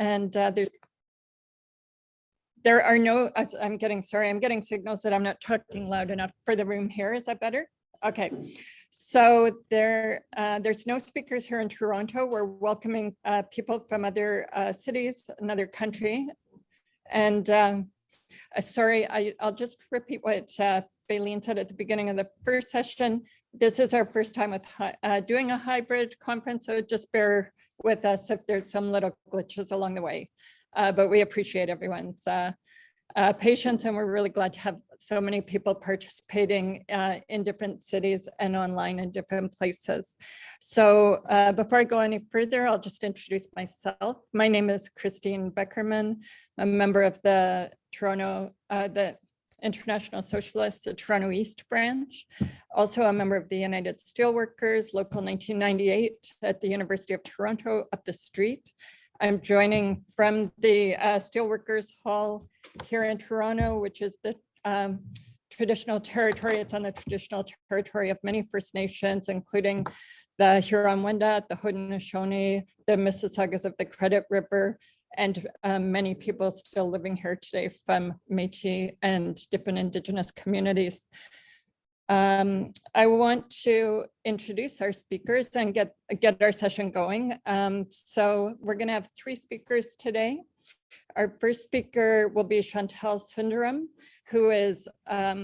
And there are no, I'm getting signals that I'm not talking loud enough for the room here. Is that better? Okay. So there's no speakers here in Toronto. We're welcoming people from other cities, another country. And sorry, I'll just repeat what Faylene said at the beginning of the first session. This is our first time with doing a hybrid conference, so just bear with us if there's some little glitches along the way. But we appreciate everyone's patience, and we're really glad to have so many people participating in different cities and online in different places. So before I go any further, I'll just introduce myself. My name is Christine Beckerman. I'm a member of the the International Socialists, the Toronto East branch. Also a member of the United Steelworkers, Local 1998 at the University of Toronto up the street. I'm joining from the Steelworkers Hall here in Toronto, which is the traditional territory. It's on the traditional territory of many First Nations, including the Huron-Wendat, the Haudenosaunee, the Mississaugas of the Credit River, and many people still living here today from Métis and different Indigenous communities. I want to introduce our speakers and get our session going. So we're going to have 3 speakers today. Our first speaker will be Chantal Sundaram, who is a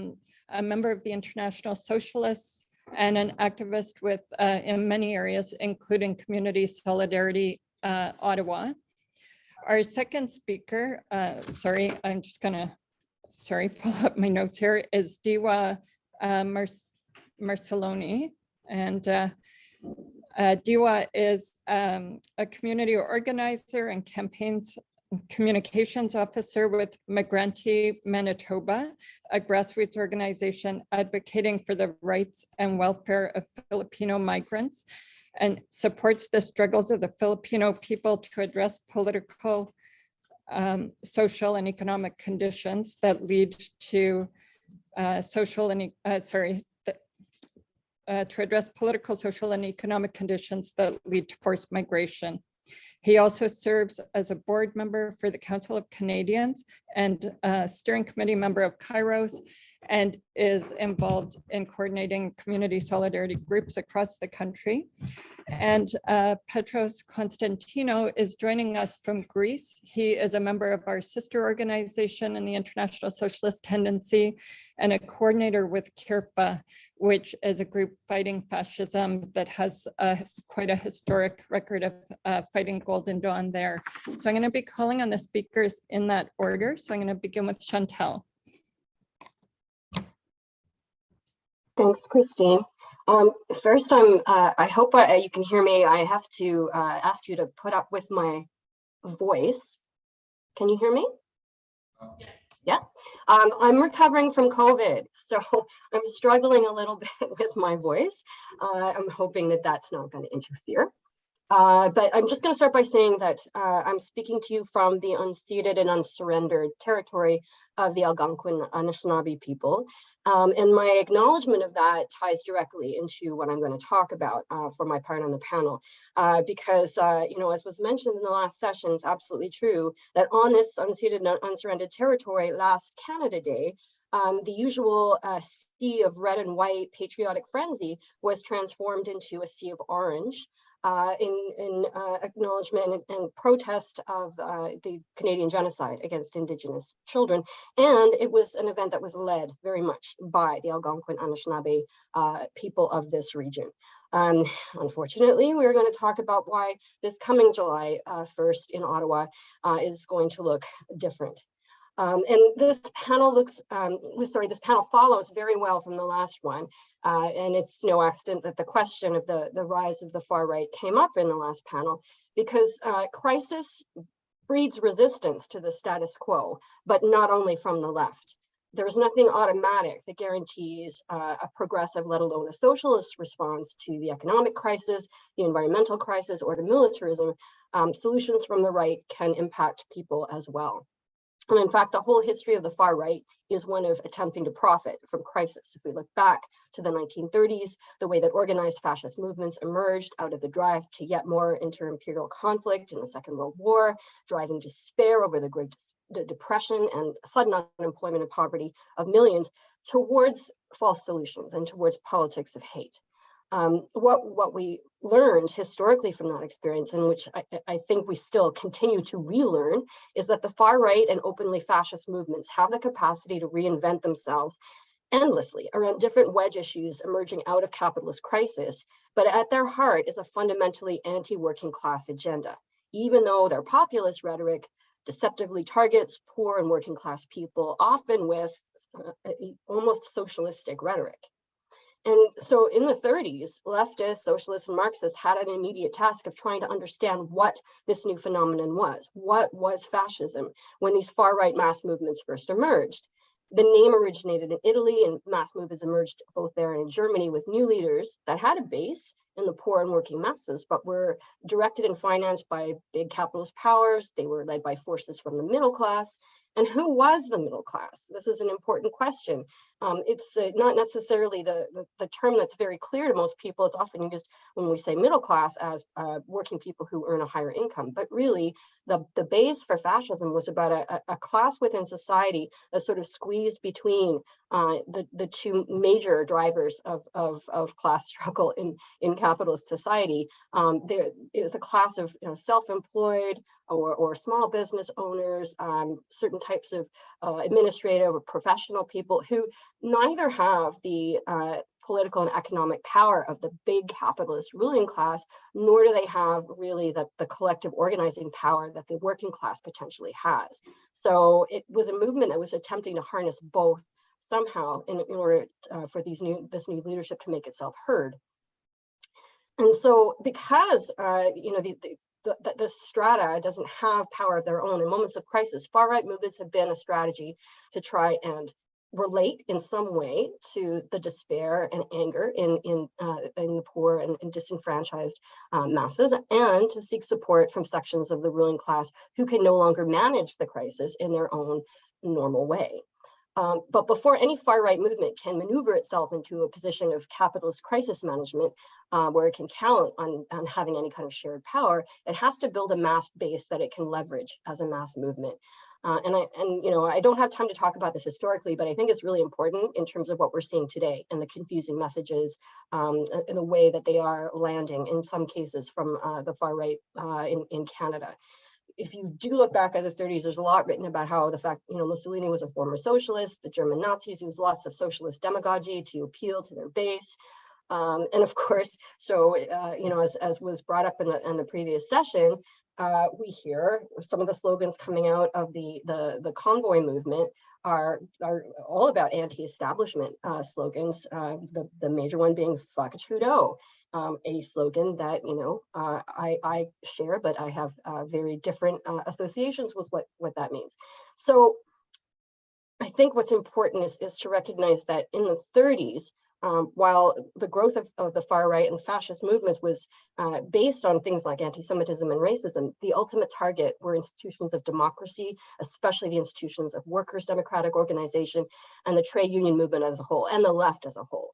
member of the International Socialists and an activist with in many areas, including Community Solidarity Ottawa. Our second speaker, sorry, I'm just gonna, pull up my notes here, is Diwa Marcelino. And Diwa is a community organizer and communications officer with Migrante Manitoba, a grassroots organization advocating for the rights and welfare of Filipino migrants, and supports the struggles of the Filipino people to address political, social, and economic conditions that lead to to address political, social, and economic conditions that lead to forced migration. He also serves as a board member for the Council of Canadians and a steering committee member of KAIROS, and is involved in coordinating community solidarity groups across the country. And Petros Constantinou is joining us from Greece. He is a member of our sister organization in the International Socialist Tendency and a coordinator with KEERFA, which is a group fighting fascism that has quite a historic record of fighting Golden Dawn there. So I'm going to be calling on the speakers in that order. So I'm going to begin with Chantal. Thanks, Christine. First, I hope you can hear me. I have to ask you to put up with my voice. Can you hear me? Yes. Yeah. I'm recovering from COVID, so I'm struggling a little bit with my voice. I'm hoping that that's not going to interfere. But I'm just going to start by saying that I'm speaking to you from the unceded and unsurrendered territory of the Algonquin Anishinaabe people. And my acknowledgement of that ties directly into what I'm going to talk about for my part on the panel. Because, you know, as was mentioned in the last session, it's absolutely true that on this unceded and unsurrendered territory last Canada Day, the usual sea of red and white patriotic frenzy was transformed into a sea of orange. In acknowledgement and protest of the Canadian genocide against Indigenous children. And it was an event that was led very much by the Algonquin Anishinaabe people of this region. Unfortunately, we're going to talk about why this coming July 1st in Ottawa is going to look different. And this panel this panel follows very well from the last one. And it's no accident that the question of the rise of the far right came up in the last panel, because crisis breeds resistance to the status quo, but not only from the left. There's nothing automatic that guarantees a progressive, let alone a socialist response to the economic crisis, the environmental crisis, or to militarism. Solutions from the right can impact people as well. And in fact, the whole history of the far right is one of attempting to profit from crisis. If we look back to the 1930s, the way that organized fascist movements emerged out of the drive to yet more inter-imperial conflict in the Second World War, driving despair over the Great Depression and sudden unemployment and poverty of millions towards false solutions and towards politics of hate. What we learned historically from that experience, and which I think we still continue to relearn, is that the far right and openly fascist movements have the capacity to reinvent themselves endlessly around different wedge issues emerging out of capitalist crisis, but at their heart is a fundamentally anti-working class agenda, even though their populist rhetoric deceptively targets poor and working class people, often with almost socialistic rhetoric. And so in the 30s, leftists, socialists, and Marxists had an immediate task of trying to understand what this new phenomenon was. What was fascism when these far-right mass movements first emerged? The name originated in Italy, and mass movements emerged both there and in Germany with new leaders that had a base in the poor and working masses, but were directed and financed by big capitalist powers. They were led by forces from the middle class. And who was the middle class? This is an important question. It's not necessarily the term that's very clear to most people. It's often used when we say middle class as working people who earn a higher income. But really, the base for fascism was about a class within society that sort of squeezed between the two major drivers of class struggle in capitalist society. There is a class of self-employed or small business owners, certain types of administrative or professional people who neither have the political and economic power of the big capitalist ruling class, nor do they have really the collective organizing power that the working class potentially has. So it was a movement that was attempting to harness both somehow in order for this new leadership to make itself heard. And so because the strata doesn't have power of their own in moments of crisis, far-right movements have been a strategy to try and relate in some way to the despair and anger in the poor and disenfranchised masses, and to seek support from sections of the ruling class who can no longer manage the crisis in their own normal way. But before any far-right movement can maneuver itself into a position of capitalist crisis management, where it can count on having any kind of shared power, it has to build a mass base that it can leverage as a mass movement. I don't have time to talk about this historically, but I think it's really important in terms of what we're seeing today and the confusing messages in the way that they are landing in some cases from the far right in Canada. If you do look back at the 30s, there's a lot written about how the fact, Mussolini was a former socialist, the German Nazis used lots of socialist demagogy to appeal to their base. And of course, so, as was brought up in the previous session, we hear some of the slogans coming out of the convoy movement are all about anti-establishment slogans, the major one being "Fuck Trudeau," a slogan that I share, but I have very different associations with what that means. So I think what's important is to recognize that in the 30s, while the growth of the far right and fascist movements was based on things like anti-Semitism and racism, the ultimate target were institutions of democracy, especially the institutions of workers' democratic organization and the trade union movement as a whole, and the left as a whole.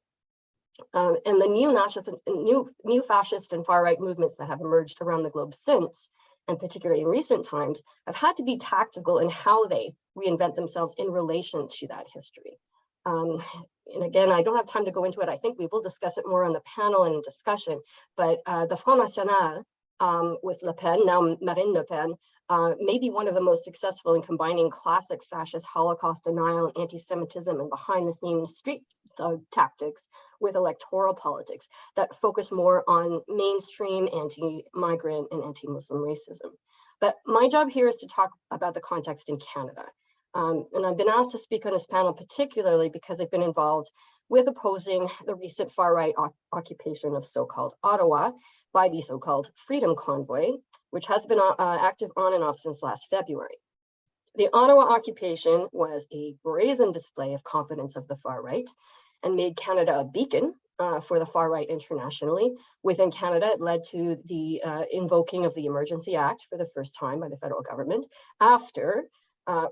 And the new fascist and far right movements that have emerged around the globe since, and particularly in recent times, have had to be tactical in how they reinvent themselves in relation to that history. And again, I don't have time to go into it. I think we will discuss it more on the panel and in discussion, but the Front National with Le Pen, now Marine Le Pen, may be one of the most successful in combining classic fascist Holocaust denial and anti-Semitism and behind-the-scenes street tactics with electoral politics that focus more on mainstream anti-migrant and anti-Muslim racism. But my job here is to talk about the context in Canada. And I've been asked to speak on this panel particularly because I've been involved with opposing the recent far-right occupation of so-called Ottawa by the so-called Freedom Convoy, which has been active on and off since last February. The Ottawa occupation was a brazen display of confidence of the far right and made Canada a beacon for the far right internationally. Within Canada, it led to the invoking of the Emergency Act for the first time by the federal government after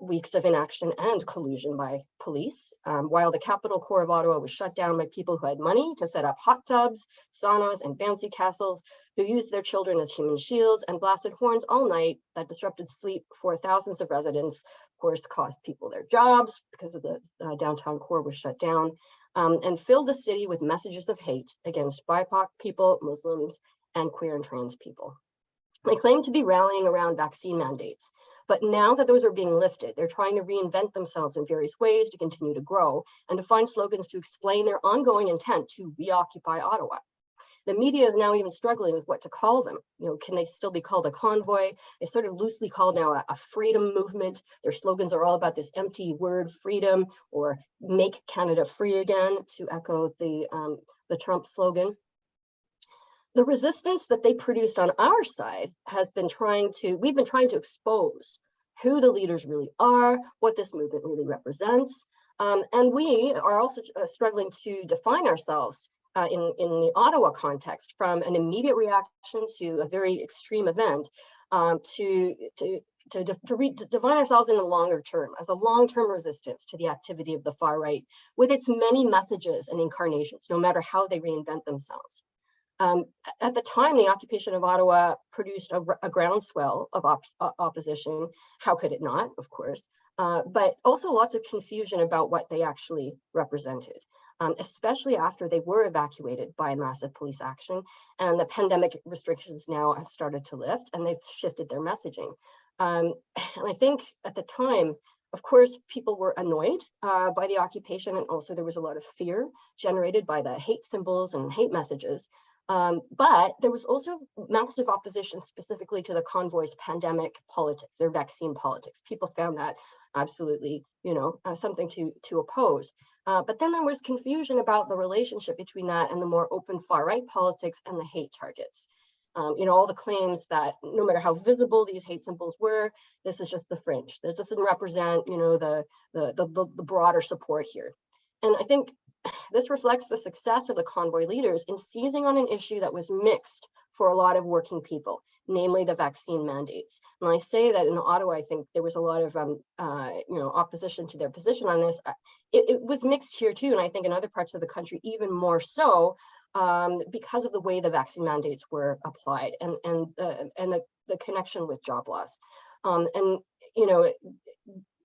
weeks of inaction and collusion by police, while the capital core of Ottawa was shut down by people who had money to set up hot tubs, saunas, and bouncy castles, who used their children as human shields and blasted horns all night that disrupted sleep for thousands of residents, of course, cost people their jobs because of the downtown core was shut down, and filled the city with messages of hate against BIPOC people, Muslims, and queer and trans people. They claim to be rallying around vaccine mandates. But now that those are being lifted, they're trying to reinvent themselves in various ways to continue to grow and to find slogans to explain their ongoing intent to reoccupy Ottawa. The media is now even struggling with what to call them. You know, can they still be called a convoy? It's sort of loosely called now a freedom movement. Their slogans are all about this empty word freedom or make Canada free again, to echo the Trump slogan. The resistance that they produced on our side has been we've been trying to expose who the leaders really are, what this movement really represents. And we are also struggling to define ourselves in the Ottawa context, from an immediate reaction to a very extreme event, to define ourselves in the longer term as a long-term resistance to the activity of the far right with its many messages and incarnations, no matter how they reinvent themselves. At the time, the occupation of Ottawa produced a groundswell of opposition. How could it not, of course, but also lots of confusion about what they actually represented, especially after they were evacuated by massive police action and the pandemic restrictions now have started to lift and they've shifted their messaging. And I think at the time, of course, people were annoyed by the occupation, and also there was a lot of fear generated by the hate symbols and hate messages. But there was also massive opposition specifically to the convoy's pandemic politics, their vaccine politics. People found that absolutely, something to oppose. But then there was confusion about the relationship between that and the more open far-right politics and the hate targets. All the claims that no matter how visible these hate symbols were, this is just the fringe. This doesn't represent, the broader support here. And I think this reflects the success of the convoy leaders in seizing on an issue that was mixed for a lot of working people, namely the vaccine mandates. And I say that in Ottawa, I think there was a lot of opposition to their position on this. It was mixed here too, and I think in other parts of the country even more so, because of the way the vaccine mandates were applied and the connection with job loss.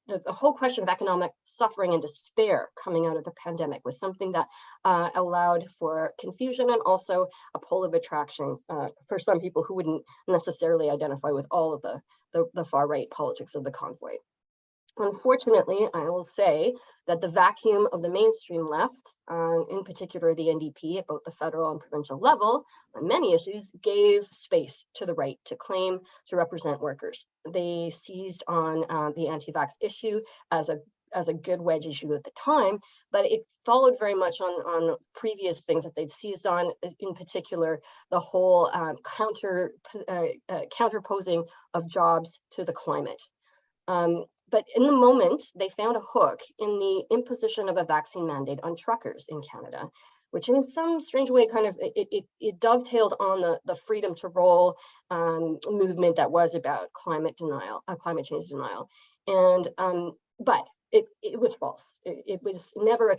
The whole question of economic suffering and despair coming out of the pandemic was something that allowed for confusion and also a pull of attraction for some people who wouldn't necessarily identify with all of the far-right politics of the convoy. Unfortunately, I will say that the vacuum of the mainstream left, in particular the NDP at both the federal and provincial level, on many issues, gave space to the right to claim to represent workers. They seized on the anti-vax issue as a good wedge issue at the time, but it followed very much on previous things that they'd seized on, in particular, the whole counterposing of jobs to the climate. But in the moment, they found a hook in the imposition of a vaccine mandate on truckers in Canada, which in some strange way kind of it dovetailed on the freedom to roll movement that was about climate change denial. And but it was false. It was never a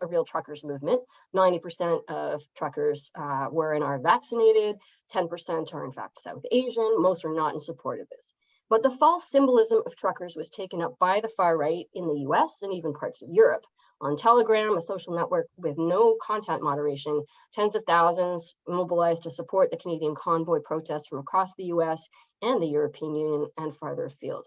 real truckers movement. 90% of truckers were and are vaccinated. 10% are in fact South Asian. Most are not in support of this. But the false symbolism of truckers was taken up by the far right in the US and even parts of Europe. On Telegram, a social network with no content moderation, tens of thousands mobilized to support the Canadian convoy protests from across the US and the European Union and farther afield.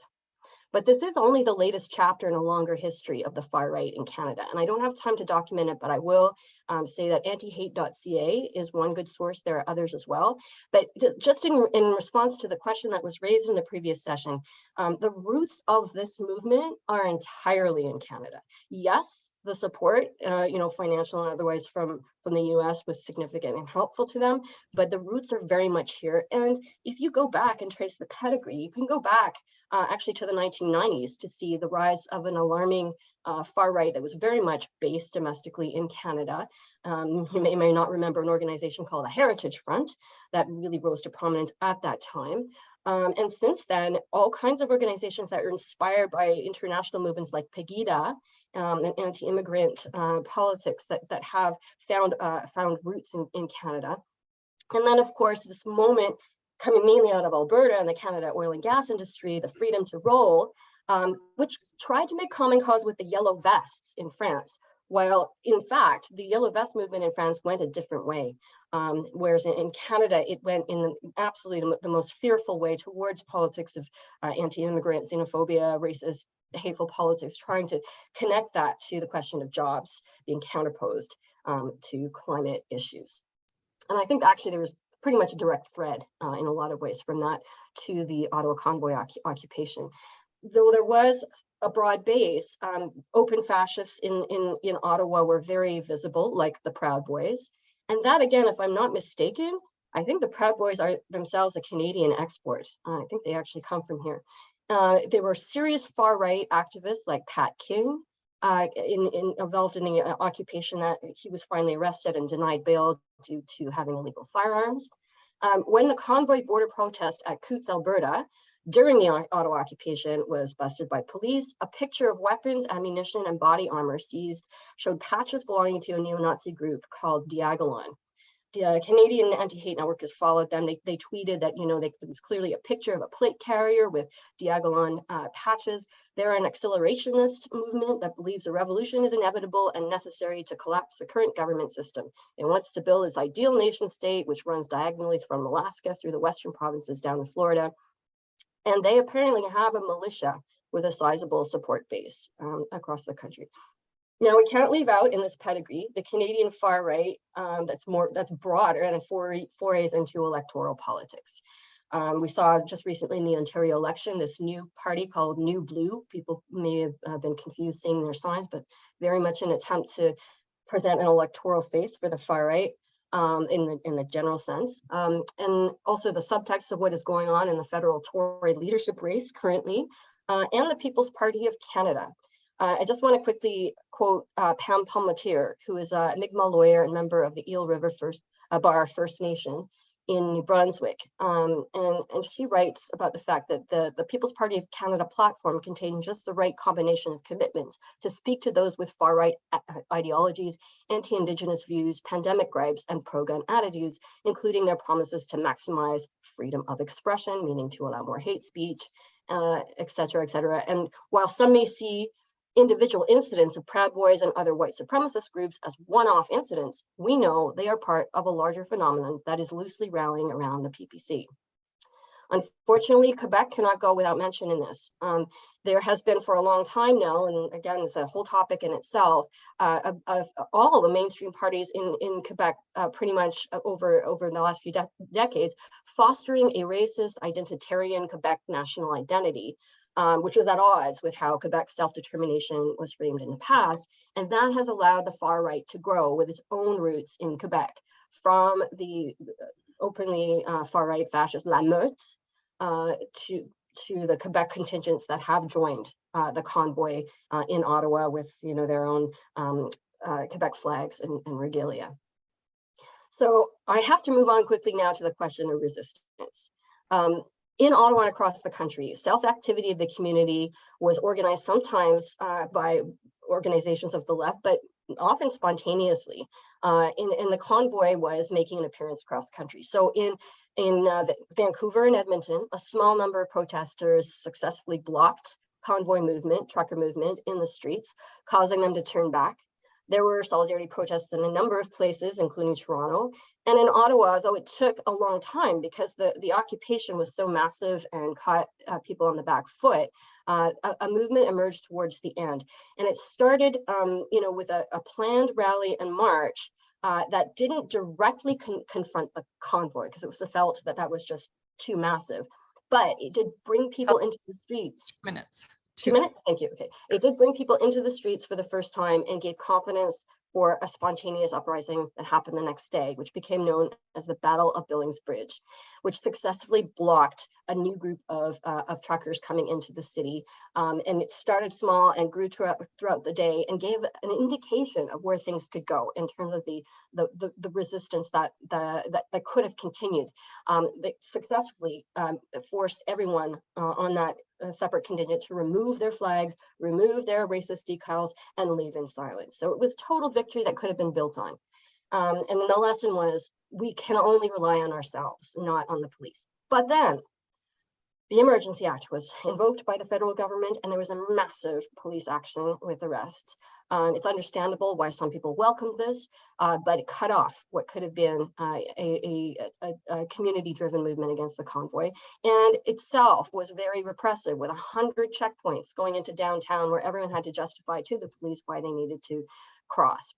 But this is only the latest chapter in a longer history of the far right in Canada. And I don't have time to document it, but I will say that antihate.ca is one good source. There are others as well. But just in response to the question that was raised in the previous session, the roots of this movement are entirely in Canada. Yes, the support, financial and otherwise from the US was significant and helpful to them, but the roots are very much here. And if you go back and trace the pedigree, you can go back actually to the 1990s to see the rise of an alarming far right that was very much based domestically in Canada. You may not remember an organization called the Heritage Front that really rose to prominence at that time. And since then, all kinds of organizations that are inspired by international movements like Pegida and anti-immigrant politics that have found roots in Canada. And then, of course, this moment coming mainly out of Alberta and the Canada oil and gas industry, the freedom to roll, which tried to make common cause with the yellow vests in France. While in fact, the yellow vest movement in France went a different way. Whereas in Canada, it went in absolutely the most fearful way towards politics of anti-immigrant, xenophobia, racist, hateful politics, trying to connect that to the question of jobs being counterposed to climate issues. And I think actually there was pretty much a direct thread in a lot of ways from that to the Ottawa convoy occupation. Though there was a broad base, open fascists in Ottawa were very visible, like the Proud Boys. And that, again, if I'm not mistaken, I think the Proud Boys are themselves a Canadian export. I think they actually come from here. There were serious far-right activists like Pat King, involved in the occupation that he was finally arrested and denied bail due to having illegal firearms. When the convoy border protest at Coutts, Alberta, during the Ottawa occupation was busted by police, a picture of weapons, ammunition, and body armor seized showed patches belonging to a neo-Nazi group called Diagolon. The Canadian anti-hate networkers followed them. They tweeted that, there was clearly a picture of a plate carrier with Diagolon patches. They're an accelerationist movement that believes a revolution is inevitable and necessary to collapse the current government system. It wants to build its ideal nation state, which runs diagonally from Alaska through the western provinces down to Florida. And they apparently have a militia with a sizable support base across the country. Now, we can't leave out in this pedigree the Canadian far right that's broader and forays into electoral politics. We saw just recently in the Ontario election this new party called New Blue. People may have been confused seeing their signs, but very much an attempt to present an electoral face for the far right in the general sense. And also the subtext of what is going on in the federal Tory leadership race currently, and the People's Party of Canada. I just want to quickly quote Pam Palmatier, who is a Mi'kmaq lawyer and member of the Eel River Bar First Nation in New Brunswick. And she writes about the fact that the People's Party of Canada platform contained just the right combination of commitments to speak to those with far-right ideologies, anti-Indigenous views, pandemic gripes, and pro-gun attitudes, including their promises to maximize freedom of expression, meaning to allow more hate speech, et cetera, et cetera. And while some may see individual incidents of Proud Boys and other white supremacist groups as one-off incidents, we know they are part of a larger phenomenon that is loosely rallying around the PPC. Unfortunately, Quebec cannot go without mentioning this. There has been for a long time now, and again, it's a whole topic in itself, of all the mainstream parties in Quebec pretty much over the last few decades, fostering a racist, identitarian Quebec national identity, which was at odds with how Quebec's self-determination was framed in the past. And that has allowed the far right to grow with its own roots in Quebec, from the openly far-right fascist La Meute to the Quebec contingents that have joined the convoy in Ottawa with their own Quebec flags and regalia. So I have to move on quickly now to the question of resistance. In Ottawa and across the country, self-activity of the community was organized sometimes by organizations of the left, but often spontaneously. And the convoy was making an appearance across the country. So in Vancouver and Edmonton, a small number of protesters successfully blocked convoy movement, trucker movement in the streets, causing them to turn back. There were solidarity protests in a number of places, including Toronto. And in Ottawa, though it took a long time because the occupation was so massive and caught people on the back foot, a movement emerged towards the end. And it started with a planned rally and march that didn't directly confront the convoy, because it was felt that was just too massive. But it did bring people into the streets. 2 minutes. 2 minutes? Thank you. Okay. It did bring people into the streets for the first time and gave confidence for a spontaneous uprising that happened the next day, which became known as the Battle of Billings Bridge, which successfully blocked a new group of truckers coming into the city. And it started small and grew throughout the day and gave an indication of where things could go in terms of the resistance that could have continued. They successfully forced everyone on that separate contingent to remove their flags, remove their racist decals, and leave in silence. So it was total victory that could have been built on. And then the lesson was, we can only rely on ourselves, not on the police. But then the Emergency Act was invoked by the federal government, and there was a massive police action with arrests. It's understandable why some people welcomed this, but it cut off what could have been a community-driven movement against the convoy, and itself was very repressive, with 100 checkpoints going into downtown where everyone had to justify to the police why they needed to cross.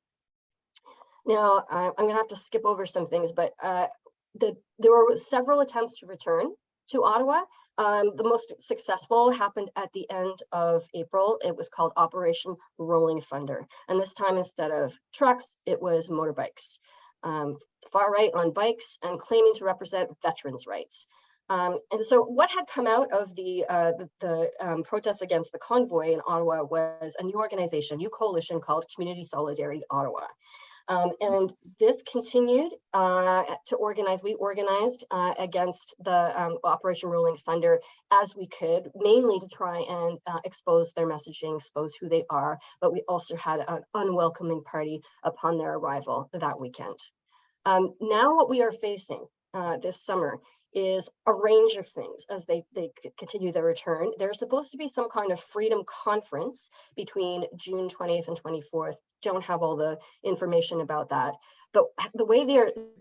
Now, I'm going to have to skip over some things, but there were several attempts to return to Ottawa. The most successful happened at the end of April. It was called Operation Rolling Thunder. And this time, instead of trucks, it was motorbikes. Far right on bikes and claiming to represent veterans' rights. And so what had come out of the protests against the convoy in Ottawa was a new organization, new coalition called Community Solidarity Ottawa. And this continued to organize. We organized against the Operation Rolling Thunder as we could, mainly to try and expose their messaging, expose who they are. But we also had an unwelcoming party upon their arrival that weekend. Now what we are facing this summer is a range of things as they continue their return. There's supposed to be some kind of freedom conference between June 20th and 24th. Don't have all the information about that. But the way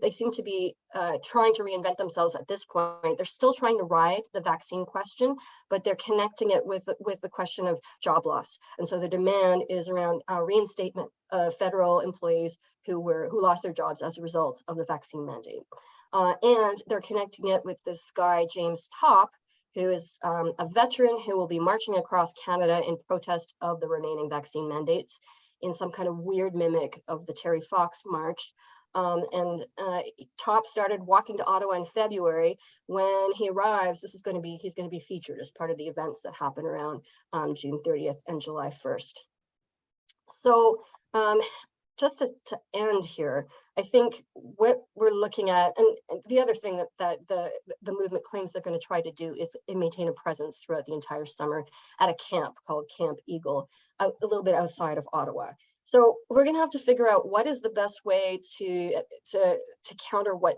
they seem to be trying to reinvent themselves at this point, they're still trying to ride the vaccine question, but they're connecting it with the question of job loss. And so the demand is around reinstatement of federal employees who lost their jobs as a result of the vaccine mandate. And they're connecting it with this guy, James Topp, who is a veteran who will be marching across Canada in protest of the remaining vaccine mandates in some kind of weird mimic of the Terry Fox March. And Topp started walking to Ottawa in February. When he arrives, he's going to be featured as part of the events that happen around June 30th and July 1st. So just to end here, I think what we're looking at, and the other thing that the movement claims they're going to try to do is maintain a presence throughout the entire summer at a camp called Camp Eagle, a little bit outside of Ottawa. So we're going to have to figure out what is the best way to counter what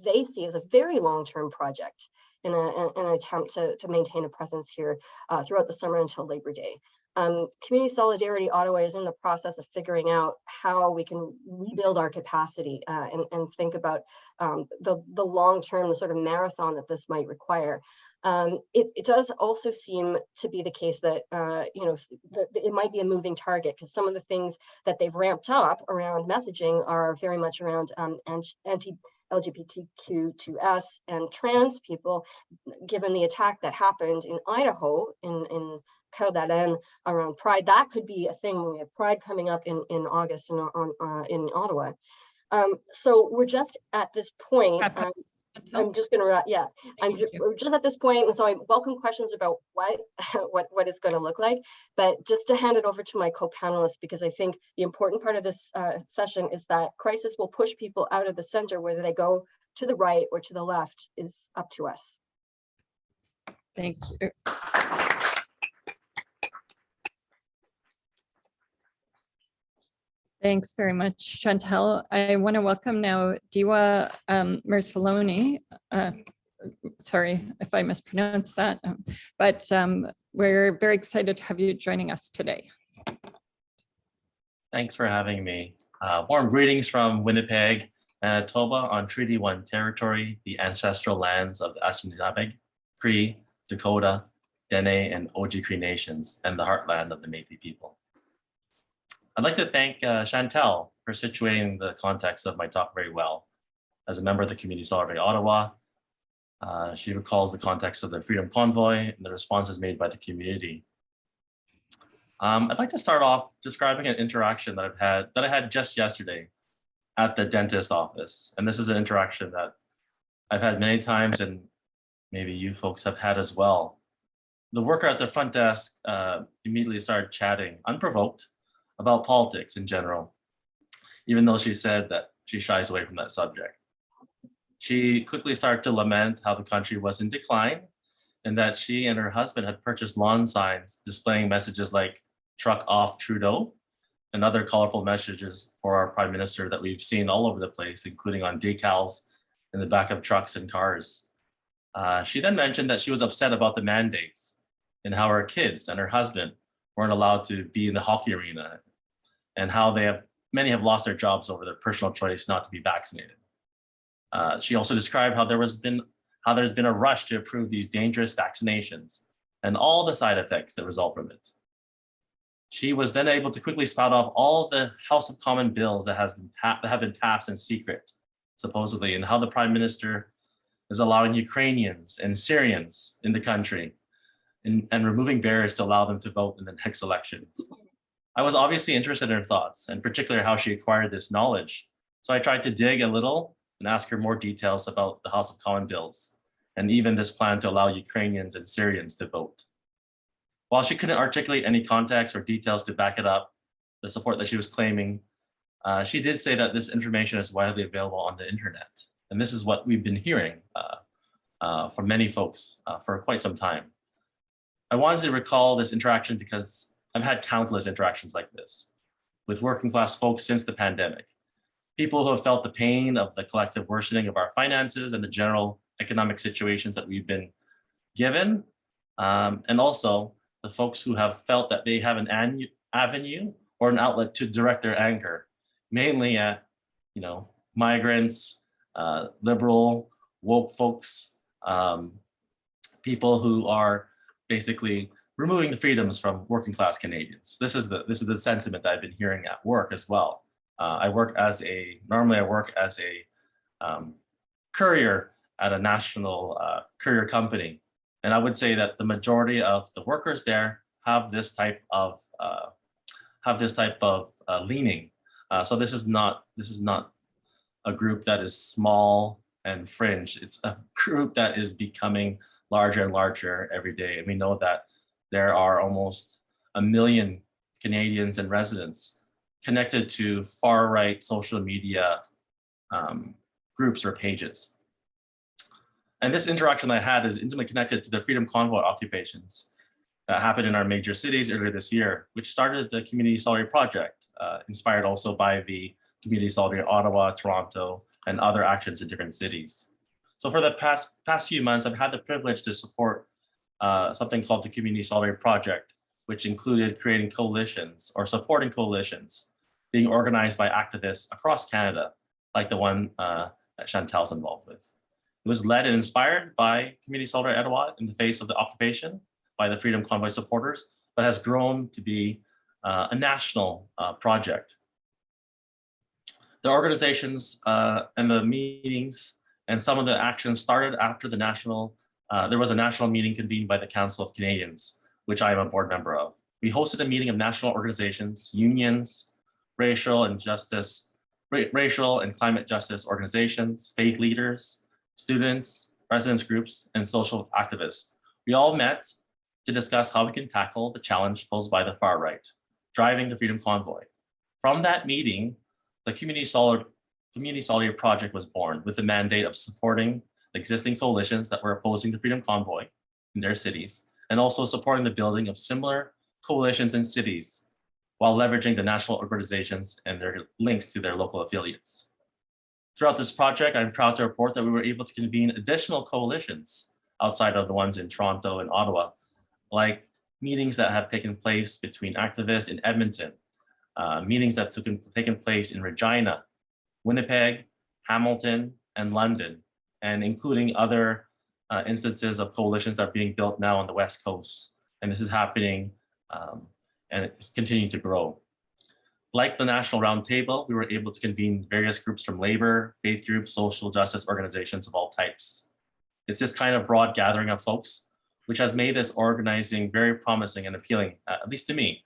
they see as a very long-term project in an attempt to maintain a presence here throughout the summer until Labor Day. Community Solidarity Ottawa is in the process of figuring out how we can rebuild our capacity and think about the long-term, the sort of marathon that this might require. It does also seem to be the case that it might be a moving target, because some of the things that they've ramped up around messaging are very much around anti-LGBTQ2S and trans people, given the attack that happened in Idaho in Coeur around Pride. That could be a thing when we have Pride coming up in August in Ottawa. So we're just at this point. I'm just going to we're just at this point, and so I welcome questions about what it's going to look like. But just to hand it over to my co-panelists, because I think the important part of this session is that crisis will push people out of the center, whether they go to the right or to the left is up to us. Thank you. Thanks very much, Chantal. I want to welcome now Diwa Marcelino. Sorry if I mispronounced that, but we're very excited to have you joining us today. Thanks for having me. Warm greetings from Winnipeg, Manitoba, on Treaty 1 territory, the ancestral lands of the Anishinaabe, Cree, Dakota, Dene, and Oji-Cree nations, and the heartland of the Métis people. I'd like to thank Chantal for situating the context of my talk very well. As a member of the Community Solidarity Ottawa, she recalls the context of the Freedom Convoy and the responses made by the community. I'd like to start off describing an interaction that I had just yesterday at the dentist office. And this is an interaction that I've had many times, and maybe you folks have had as well. The worker at the front desk immediately started chatting, unprovoked, about politics in general, even though she said that she shies away from that subject. She quickly started to lament how the country was in decline and that she and her husband had purchased lawn signs displaying messages like "truck off Trudeau" and other colorful messages for our prime minister that we've seen all over the place, including on decals in the back of trucks and cars. She then mentioned that she was upset about the mandates and how her kids and her husband weren't allowed to be in the hockey arena, and how many have lost their jobs over their personal choice not to be vaccinated. She also described how there's been a rush to approve these dangerous vaccinations and all the side effects that result from it. She was then able to quickly spout off all of the House of Commons bills that have been passed in secret, supposedly, and how the Prime Minister is allowing Ukrainians and Syrians in the country and removing barriers to allow them to vote in the next elections. I was obviously interested in her thoughts, and particularly how she acquired this knowledge. So I tried to dig a little and ask her more details about the House of Commons bills, and even this plan to allow Ukrainians and Syrians to vote. While she couldn't articulate any context or details to back it up, the support that she was claiming, she did say that this information is widely available on the internet. And this is what we've been hearing from many folks for quite some time. I wanted to recall this interaction because I've had countless interactions like this with working class folks since the pandemic. People who have felt the pain of the collective worsening of our finances and the general economic situations that we've been given. And also the folks who have felt that they have an avenue or an outlet to direct their anger, mainly at, migrants, liberal, woke folks, people who are basically removing the freedoms from working class Canadians. This is the sentiment that I've been hearing at work as well. Normally I work as a courier at a national courier company. And I would say that the majority of the workers there have this type of leaning. So this is not a group that is small and fringe. It's a group that is becoming larger and larger every day. And we know that there are almost 1 million Canadians and residents connected to far-right social media groups or pages. And this interaction I had is intimately connected to the Freedom Convoy occupations that happened in our major cities earlier this year, which started the Community Solidarity Project, inspired also by the Community Solidarity Ottawa, Toronto, and other actions in different cities. So for the past few months, I've had the privilege to support something called the Community Solidarity Project, which included creating coalitions or supporting coalitions being organized by activists across Canada, like the one that Chantal's involved with. It was led and inspired by Community Solidarity Ottawa in the face of the occupation by the Freedom Convoy supporters, but has grown to be a national project. The organizations and the meetings and some of the actions started after the there was a national meeting convened by the Council of Canadians, which I am a board member of. We hosted a meeting of national organizations, unions, racial and climate justice organizations, faith leaders, students, residents groups, and social activists. We all met to discuss how we can tackle the challenge posed by the far right, driving the Freedom Convoy. From that meeting, the Community Solidarity Project was born with the mandate of supporting the existing coalitions that were opposing the Freedom Convoy in their cities, and also supporting the building of similar coalitions in cities while leveraging the national organizations and their links to their local affiliates. Throughout this project, I'm proud to report that we were able to convene additional coalitions outside of the ones in Toronto and Ottawa, like meetings that have taken place between activists in Edmonton, meetings that have taken place in Regina, Winnipeg, Hamilton, and London, and including other instances of coalitions that are being built now on the West Coast. And this is happening and it's continuing to grow. Like the National Roundtable, we were able to convene various groups from labor, faith groups, social justice organizations of all types. It's this kind of broad gathering of folks, which has made this organizing very promising and appealing, at least to me,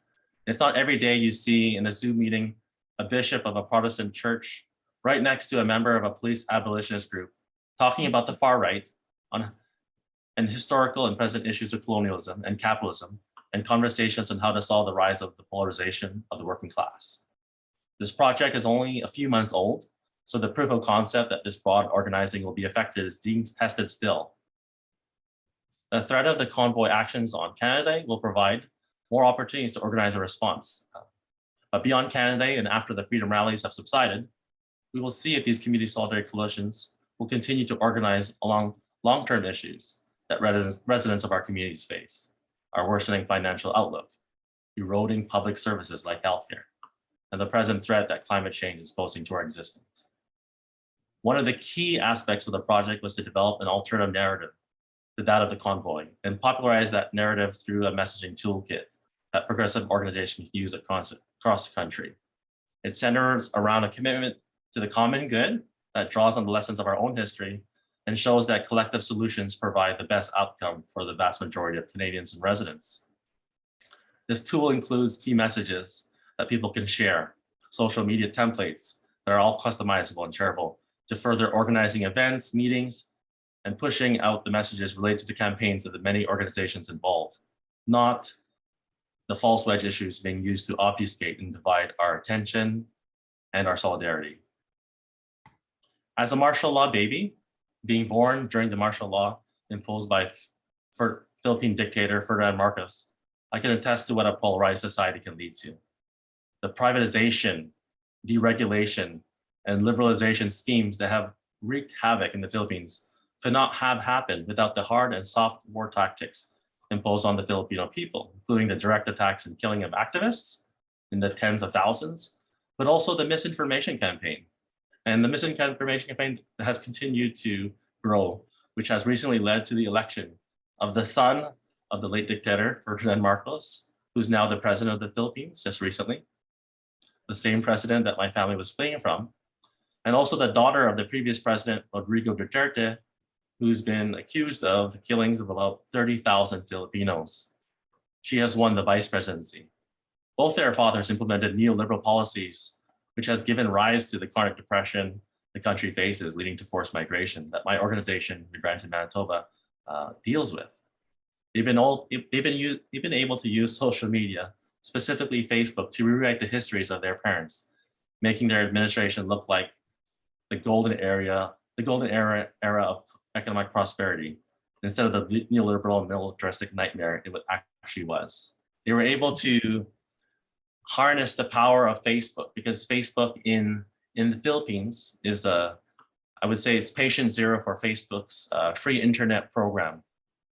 It's not every day you see in a Zoom meeting a bishop of a Protestant church right next to a member of a police abolitionist group talking about the far right and historical and present issues of colonialism and capitalism, and conversations on how to solve the rise of the polarization of the working class. This project is only a few months old, so the proof of concept that this broad organizing will be effective is being tested still. The threat of the convoy actions on Canada Day will provide more opportunities to organize a response. But beyond Canada Day and after the freedom rallies have subsided, we will see if these community solidarity coalitions will continue to organize along long-term issues that residents of our communities face: our worsening financial outlook, eroding public services like healthcare, and the present threat that climate change is posing to our existence. One of the key aspects of the project was to develop an alternative narrative to that of the convoy and popularize that narrative through a messaging toolkit that progressive organizations use across the country. It centers around a commitment to the common good that draws on the lessons of our own history and shows that collective solutions provide the best outcome for the vast majority of Canadians and residents. This tool includes key messages that people can share, social media templates that are all customizable and shareable to further organizing events, meetings, and pushing out the messages related to the campaigns of the many organizations involved, not the false wedge issues being used to obfuscate and divide our attention and our solidarity. As a martial law baby, being born during the martial law imposed by Philippine dictator Ferdinand Marcos, I can attest to what a polarized society can lead to. The privatization, deregulation, and liberalization schemes that have wreaked havoc in the Philippines could not have happened without the hard and soft war tactics imposed on the Filipino people, including the direct attacks and killing of activists in the tens of thousands, but also the misinformation campaign. And the misinformation campaign has continued to grow, which has recently led to the election of the son of the late dictator, Ferdinand Marcos, who's now the president of the Philippines just recently, the same president that my family was fleeing from, and also the daughter of the previous president, Rodrigo Duterte, who's been accused of the killings of about 30,000 Filipinos. She has won the vice presidency. Both their fathers implemented neoliberal policies, which has given rise to the chronic depression the country faces, leading to forced migration that my organization, Migrante Manitoba, deals with. They've been able to use social media, specifically Facebook, to rewrite the histories of their parents, making their administration look like the golden era of economic prosperity, instead of the neoliberal and militaristic nightmare it actually was. They were able to harness the power of Facebook, because Facebook in the Philippines is I would say it's patient zero for Facebook's free internet program.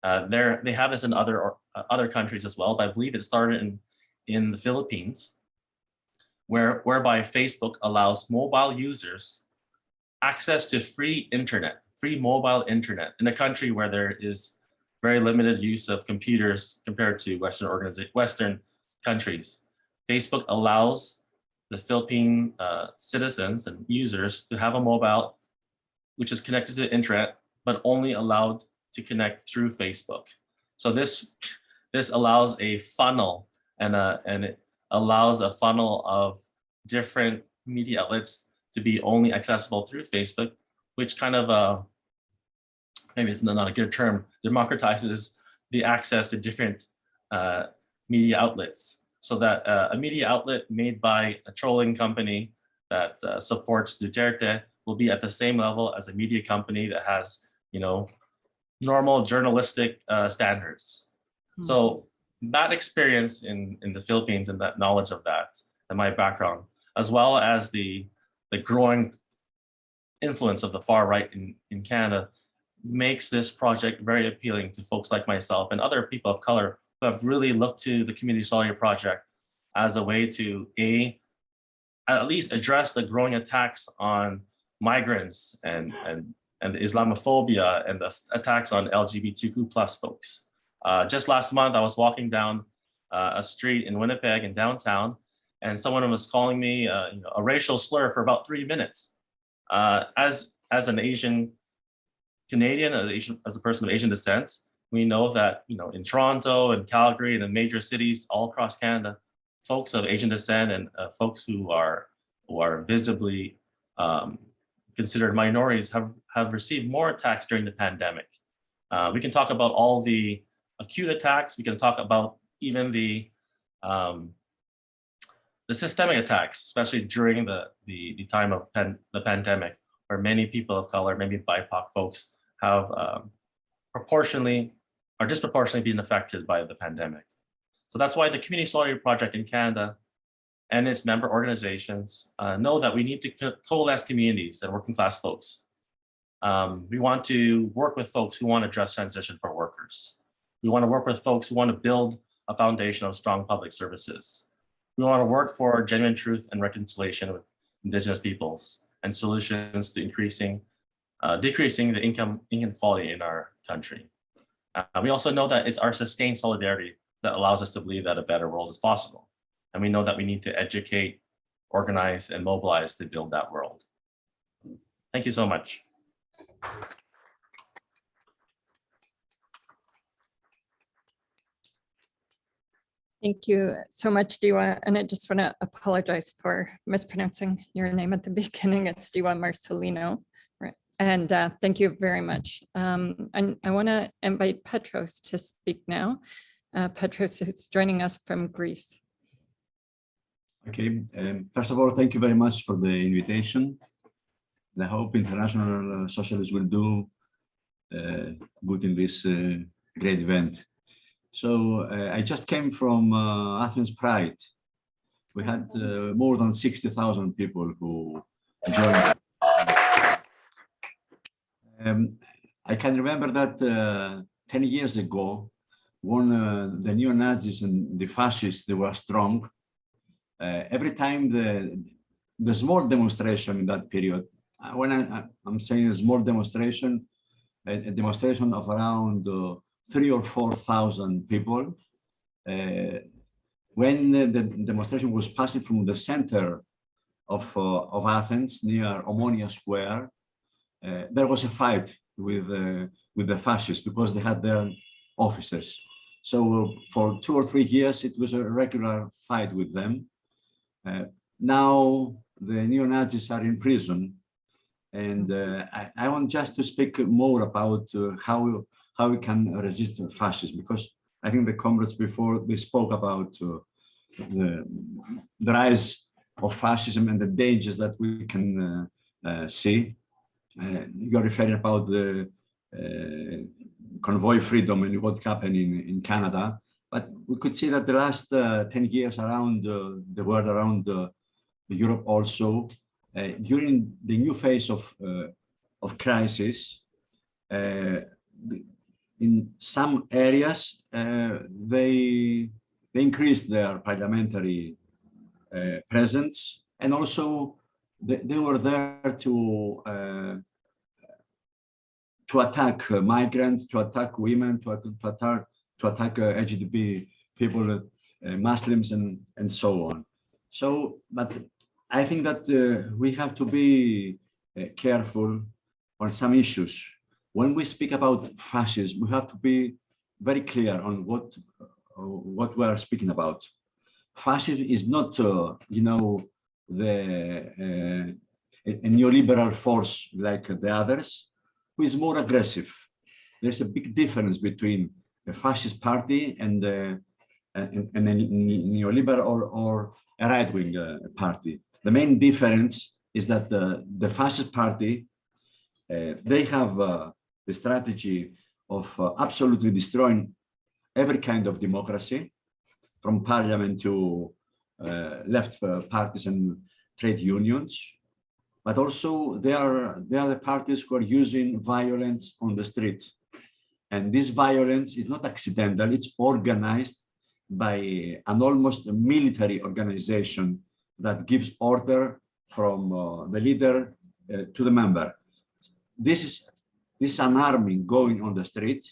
They have this in other countries as well, but I believe it started in the Philippines, whereby Facebook allows mobile users access to free mobile internet in a country where there is very limited use of computers compared to Western countries. Facebook allows the Philippine citizens and users to have a mobile which is connected to the internet, but only allowed to connect through Facebook. So this allows a funnel and it allows a funnel of different media outlets to be only accessible through Facebook, which kind of maybe it's not a good term, democratizes the access to different media outlets, so that a media outlet made by a trolling company that supports Duterte will be at the same level as a media company that has, normal journalistic standards. So that experience in the Philippines and that knowledge of that and my background, as well as the growing influence of the far right in Canada, makes this project very appealing to folks like myself and other people of color who have really looked to the Community Solidarity Project as a way to at least address the growing attacks on migrants and the Islamophobia and the attacks on LGBTQ+ folks. Just last month, I was walking down a street in Winnipeg in downtown, and someone was calling me a racial slur for about 3 minutes. As an Asian Canadian, as a person of Asian descent, we know that in Toronto and Calgary and in major cities all across Canada, folks of Asian descent and folks who are visibly considered minorities have received more attacks during the pandemic. We can talk about all the acute attacks. We can talk about even the systemic attacks, especially during the time of the pandemic, where many people of color, maybe BIPOC folks, have proportionally or disproportionately been affected by the pandemic. So that's why the Community Solidarity Project in Canada and its member organizations know that we need to coalesce communities and working class folks. We want to work with folks who want to address transition for workers. We want to work with folks who want to build a foundation of strong public services. We want to work for genuine truth and reconciliation with Indigenous peoples and solutions to decreasing the income inequality in our country. We also know that it's our sustained solidarity that allows us to believe that a better world is possible. And we know that we need to educate, organize, and mobilize to build that world. Thank you so much. Thank you so much, Diwa. And I just want to apologize for mispronouncing your name at the beginning. It's Diwa Marcelino. Right. And thank you very much. And I want to invite Petros to speak now. Petros is joining us from Greece. Okay, first of all, thank you very much for the invitation. And I hope international socialists will do good in this great event. So I just came from Athens Pride. We had more than 60,000 people who joined. I can remember that 10 years ago, when the neo-Nazis and the fascists, they were strong, every time the small demonstration in that period, when I'm saying a small demonstration, a demonstration of around 3,000 or 4,000 people, when the demonstration was passing from the center of Athens near Omonia Square, there was a fight with the fascists because they had their officers. So for 2 or 3 years, it was a regular fight with them. Now the neo-Nazis are in prison, and I want just to speak more about how we can resist fascism, because I think the comrades before, they spoke about the rise of fascism and the dangers that we can see. You're referring about the convoy freedom and what happened in Canada, but we could see that the last 10 years around the world, around Europe also, during the new phase of crisis, in some areas, they increased their parliamentary presence, and also they were there to attack migrants, to attack women, to attack LGBT people, Muslims, and so on. So, but I think that we have to be careful on some issues. When we speak about fascism, we have to be very clear on what we are speaking about. Fascism is not, you know, a neoliberal force like the others, who is more aggressive. There's a big difference between a fascist party and a neoliberal or a right-wing party. The main difference is that the fascist party, they have the strategy of absolutely destroying every kind of democracy, from parliament to left parties and trade unions. But also they are the parties who are using violence on the streets. And this violence is not accidental, it's organized by an almost military organization that gives order from the leader to the member. This is an army going on the street,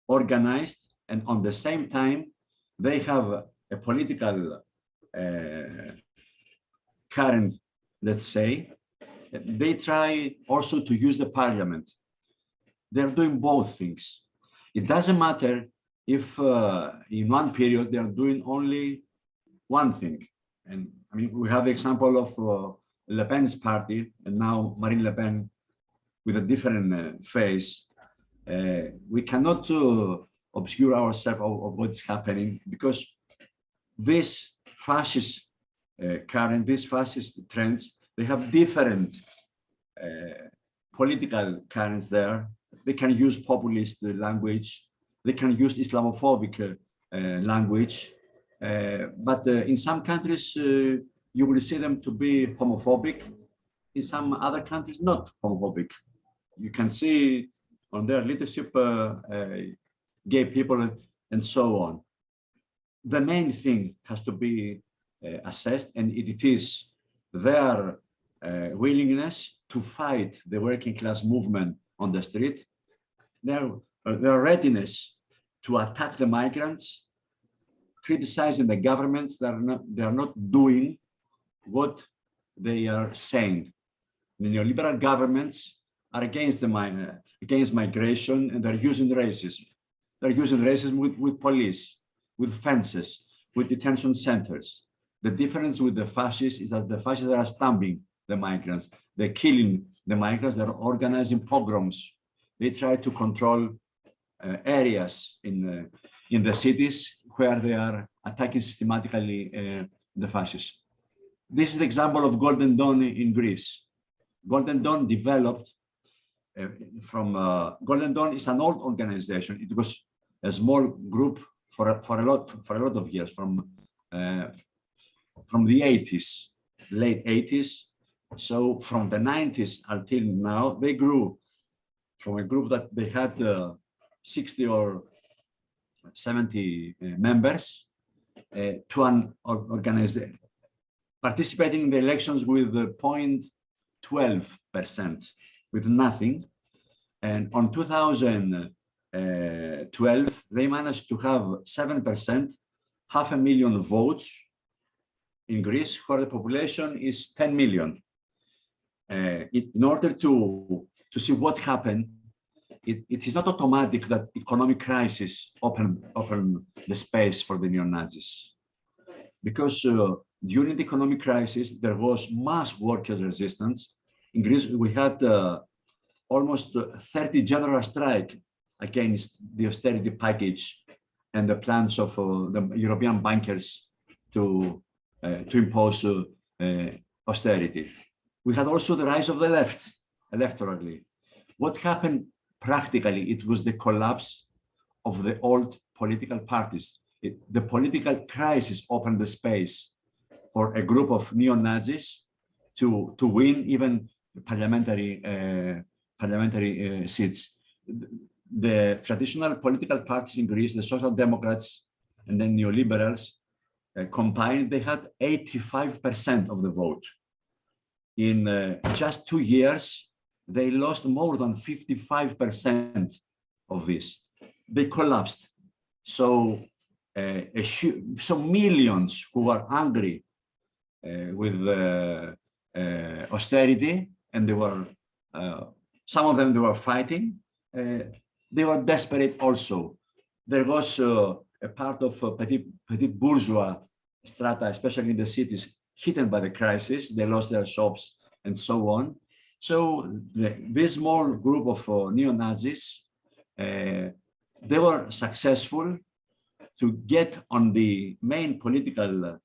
organized, and on the same time, they have a political current, let's say. They try also to use the parliament. They're doing both things. It doesn't matter if in one period they're doing only one thing. And I mean, we have the example of Le Pen's party, and now Marine Le Pen with a different face. We cannot obscure ourselves of what's happening, because this fascist current, these fascist trends, they have different political currents there. They can use populist language, they can use Islamophobic language, but in some countries you will see them to be homophobic, in some other countries not homophobic. You can see on their leadership gay people and so on. The main thing has to be assessed, and it is their willingness to fight the working class movement on the street, their readiness to attack the migrants, criticizing the governments that they are not doing what they are saying. The neoliberal governments are against migration, and they're using racism. They're using racism with police, with fences, with detention centers. The difference with the fascists is that the fascists are stamping the migrants. They're killing the migrants. They're organizing pogroms. They try to control areas in the cities where they are attacking systematically the fascists. This is the example of Golden Dawn in Greece. Golden Dawn developed Golden Dawn is an old organization. It was a small group for a lot of years, from the 80s, late 80s. So from the 90s until now, they grew from a group that they had 60 or 70 members to an organization participating in the elections with 0.12%, with nothing. And on 2012, they managed to have 7%, 500,000 votes in Greece, where the population is 10 million. In order to see what happened, it is not automatic that economic crisis open the space for the neo-Nazis. Because during the economic crisis, there was mass workers' resistance. In Greece, we had almost 30 general strike against the austerity package and the plans of the European bankers to impose austerity. We had also the rise of the left electorally. What happened practically, it was the collapse of the old political parties. The political crisis opened the space for a group of neo-Nazis to win even parliamentary seats. The traditional political parties in Greece, the Social Democrats and then neoliberals, combined, they had 85% of the vote. In just 2 years, they lost more than 55% of this. They collapsed. So, millions who were angry with austerity, and they were, some of them, they were fighting. They were desperate also. There was a part of petit bourgeois strata, especially in the cities, hit by the crisis. They lost their shops and so on. So this small group of neo-Nazis, they were successful to get on the main political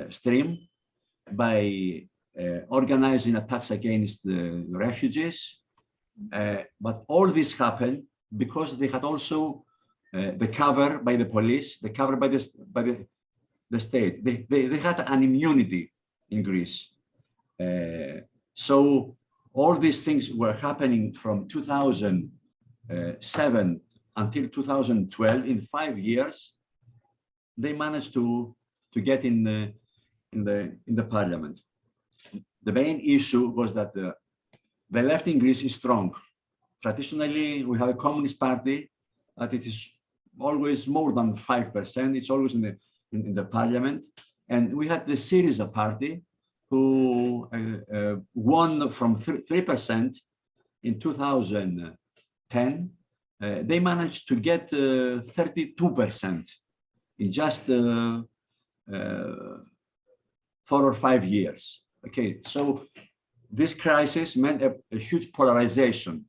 stream by organizing attacks against the refugees. But all this happened because they had also the cover by the police, the cover by the state. They had an immunity in Greece. So all these things were happening from 2007 until 2012. In 5 years, they managed to get in the parliament. The main issue was that the left in Greece is strong. Traditionally, we have a communist party, but it is always more than 5%. It's always in the parliament. And we had the Syriza party, who won from 3% in 2010. They managed to get 32% in just 4 or 5 years. Okay, so this crisis meant a huge polarization.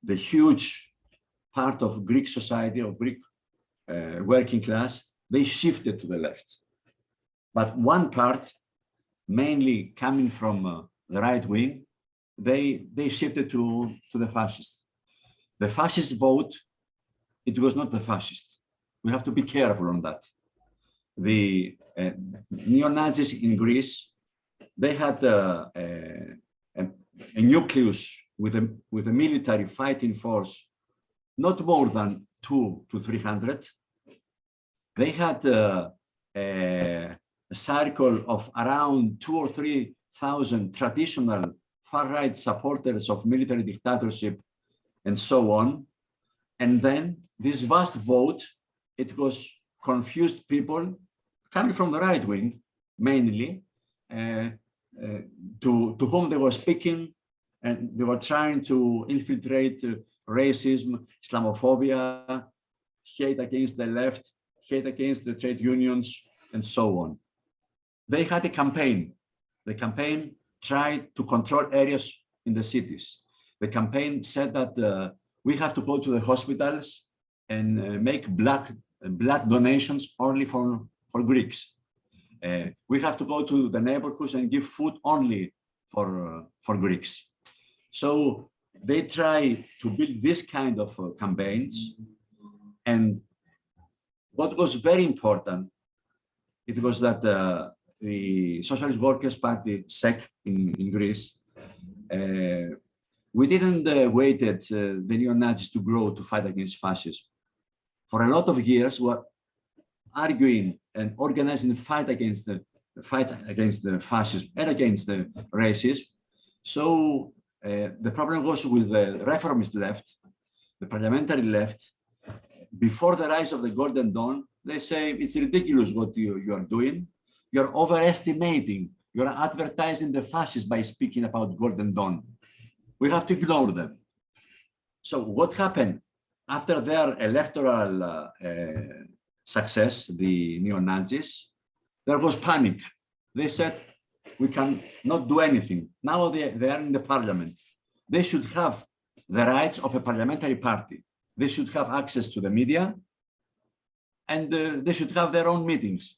The huge part of Greek society, of Greek working class, they shifted to the left. But one part, mainly coming from the right wing, they shifted to the fascists. The fascist vote, it was not the fascist. We have to be careful on that. The neo-Nazis in Greece, they had a nucleus with a military fighting force, not more than 200 to 300. They had a circle of around 2,000 or 3,000 traditional far-right supporters of military dictatorship and so on. And then this vast vote, it was confused people coming from the right wing, mainly, to whom they were speaking, and they were trying to infiltrate racism, Islamophobia, hate against the left, hate against the trade unions, and so on. They had a campaign. The campaign tried to control areas in the cities. The campaign said that we have to go to the hospitals and make blood donations only for Greeks. We have to go to the neighborhoods and give food only for Greeks. So they try to build this kind of campaigns. And what was very important, it was that the Socialist Workers' Party, SEC in Greece, we didn't wait the neo-Nazis to grow to fight against fascism. For a lot of years, we were arguing and organizing the fight against the fascism and against the racism. So the problem was with the reformist left, the parliamentary left. Before the rise of the Golden Dawn, they say it's ridiculous what you are doing. You're overestimating, you're advertising the fascists by speaking about Golden Dawn. We have to ignore them. So what happened after their electoral success, the neo-Nazis, there was panic. They said, we can not do anything. Now they are in the parliament. They should have the rights of a parliamentary party. They should have access to the media, and they should have their own meetings.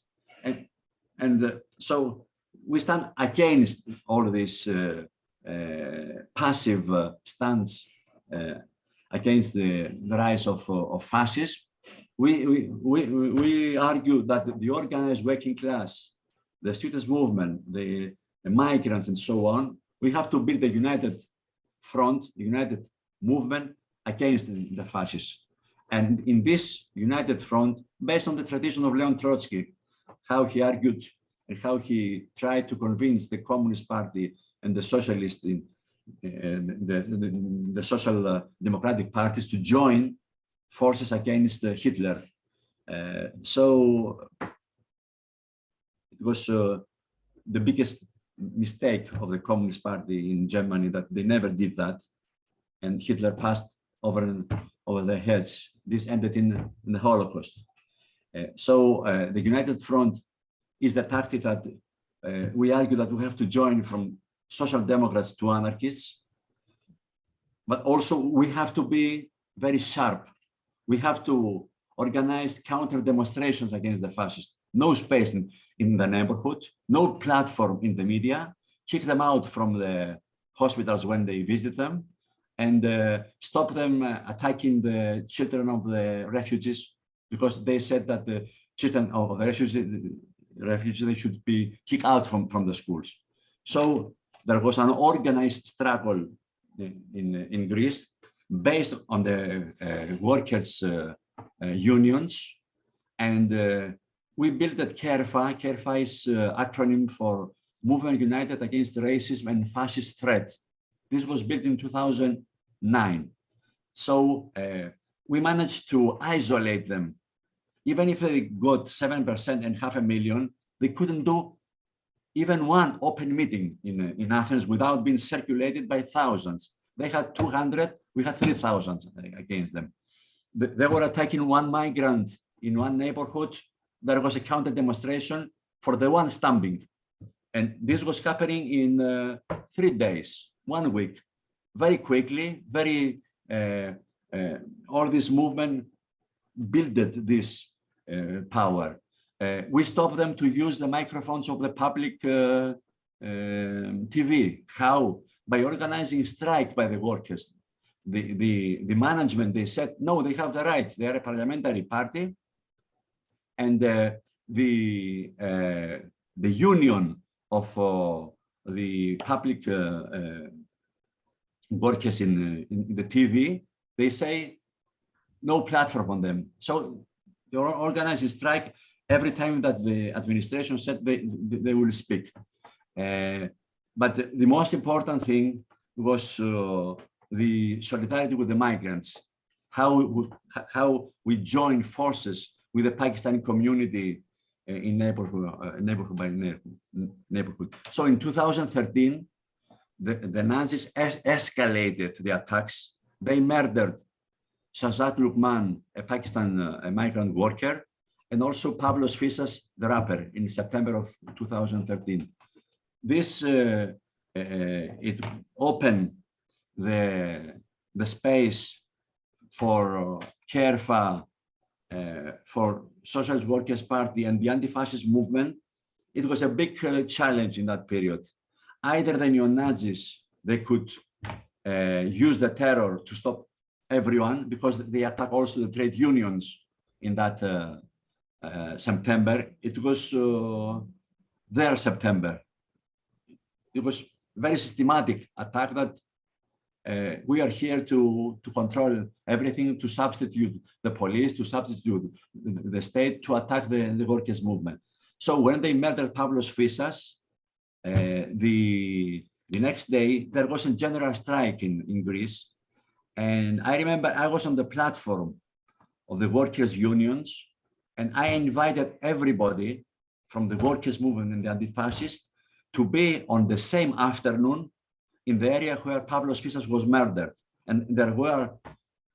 And so we stand against all this passive stance against the rise of fascism. We argue that the organized working class, the students' movement, the migrants, and so on, we have to build a united front, a united movement against the fascists. And in this united front, based on the tradition of Leon Trotsky, how he argued and how he tried to convince the Communist Party and the Socialists, the social democratic parties to join forces against Hitler. So it was the biggest mistake of the Communist Party in Germany that they never did that, and Hitler passed over their heads. This ended in the Holocaust. So the United Front is the tactic that we argue that we have to join from social democrats to anarchists, but also we have to be very sharp. We have to organize counter demonstrations against the fascists. No space in the neighborhood, no platform in the media, kick them out from the hospitals when they visit them, and stop them attacking the children of the refugees, because they said that the children of the refugees they should be kicked out from the schools. So there was an organized struggle in Greece based on the workers' unions, and we built at KEERFA. KEERFA is acronym for Movement United Against Racism and Fascist Threat. This was built in 2009. So we managed to isolate them. Even if they got 7% and 500,000, they couldn't do even one open meeting in Athens without being circulated by thousands. They had 200, we had 3,000 against them. They were attacking one migrant in one neighborhood. there was a counter demonstration for the one stamping. And this was happening in 3 days, 1 week, very quickly, all this movement builded this power. We stopped them to use the microphones of the public TV. How? By organizing strike by the workers. The management, they said, no, they have the right. They are a parliamentary party. And the union of the public workers in the TV, they say no platform on them. So they organize a strike every time that the administration said they will speak. But the most important thing was the solidarity with the migrants, how we join forces with the Pakistani community in neighborhood by neighborhood. So in 2013, the Nazis escalated the attacks. They murdered Shahzad Luqman, a Pakistan migrant worker, and also Pablos Fisas, the rapper, in September of 2013. This it opened the space for KEERFA, for Socialist Workers' Party and the anti-fascist movement. It was a big challenge in that period. Either the neo-Nazis, they could use the terror to stop everyone, because they attack also the trade unions in that September. It was their September. It was very systematic attack that we are here to control everything, to substitute the police, to substitute the state, to attack the workers' movement. So when they murdered Pavlos Fisas, the next day, there was a general strike in Greece. And I remember I was on the platform of the workers' unions, and I invited everybody from the workers' movement and the anti-fascists to be on the same afternoon in the area where Pavlos Fisas was murdered. And there were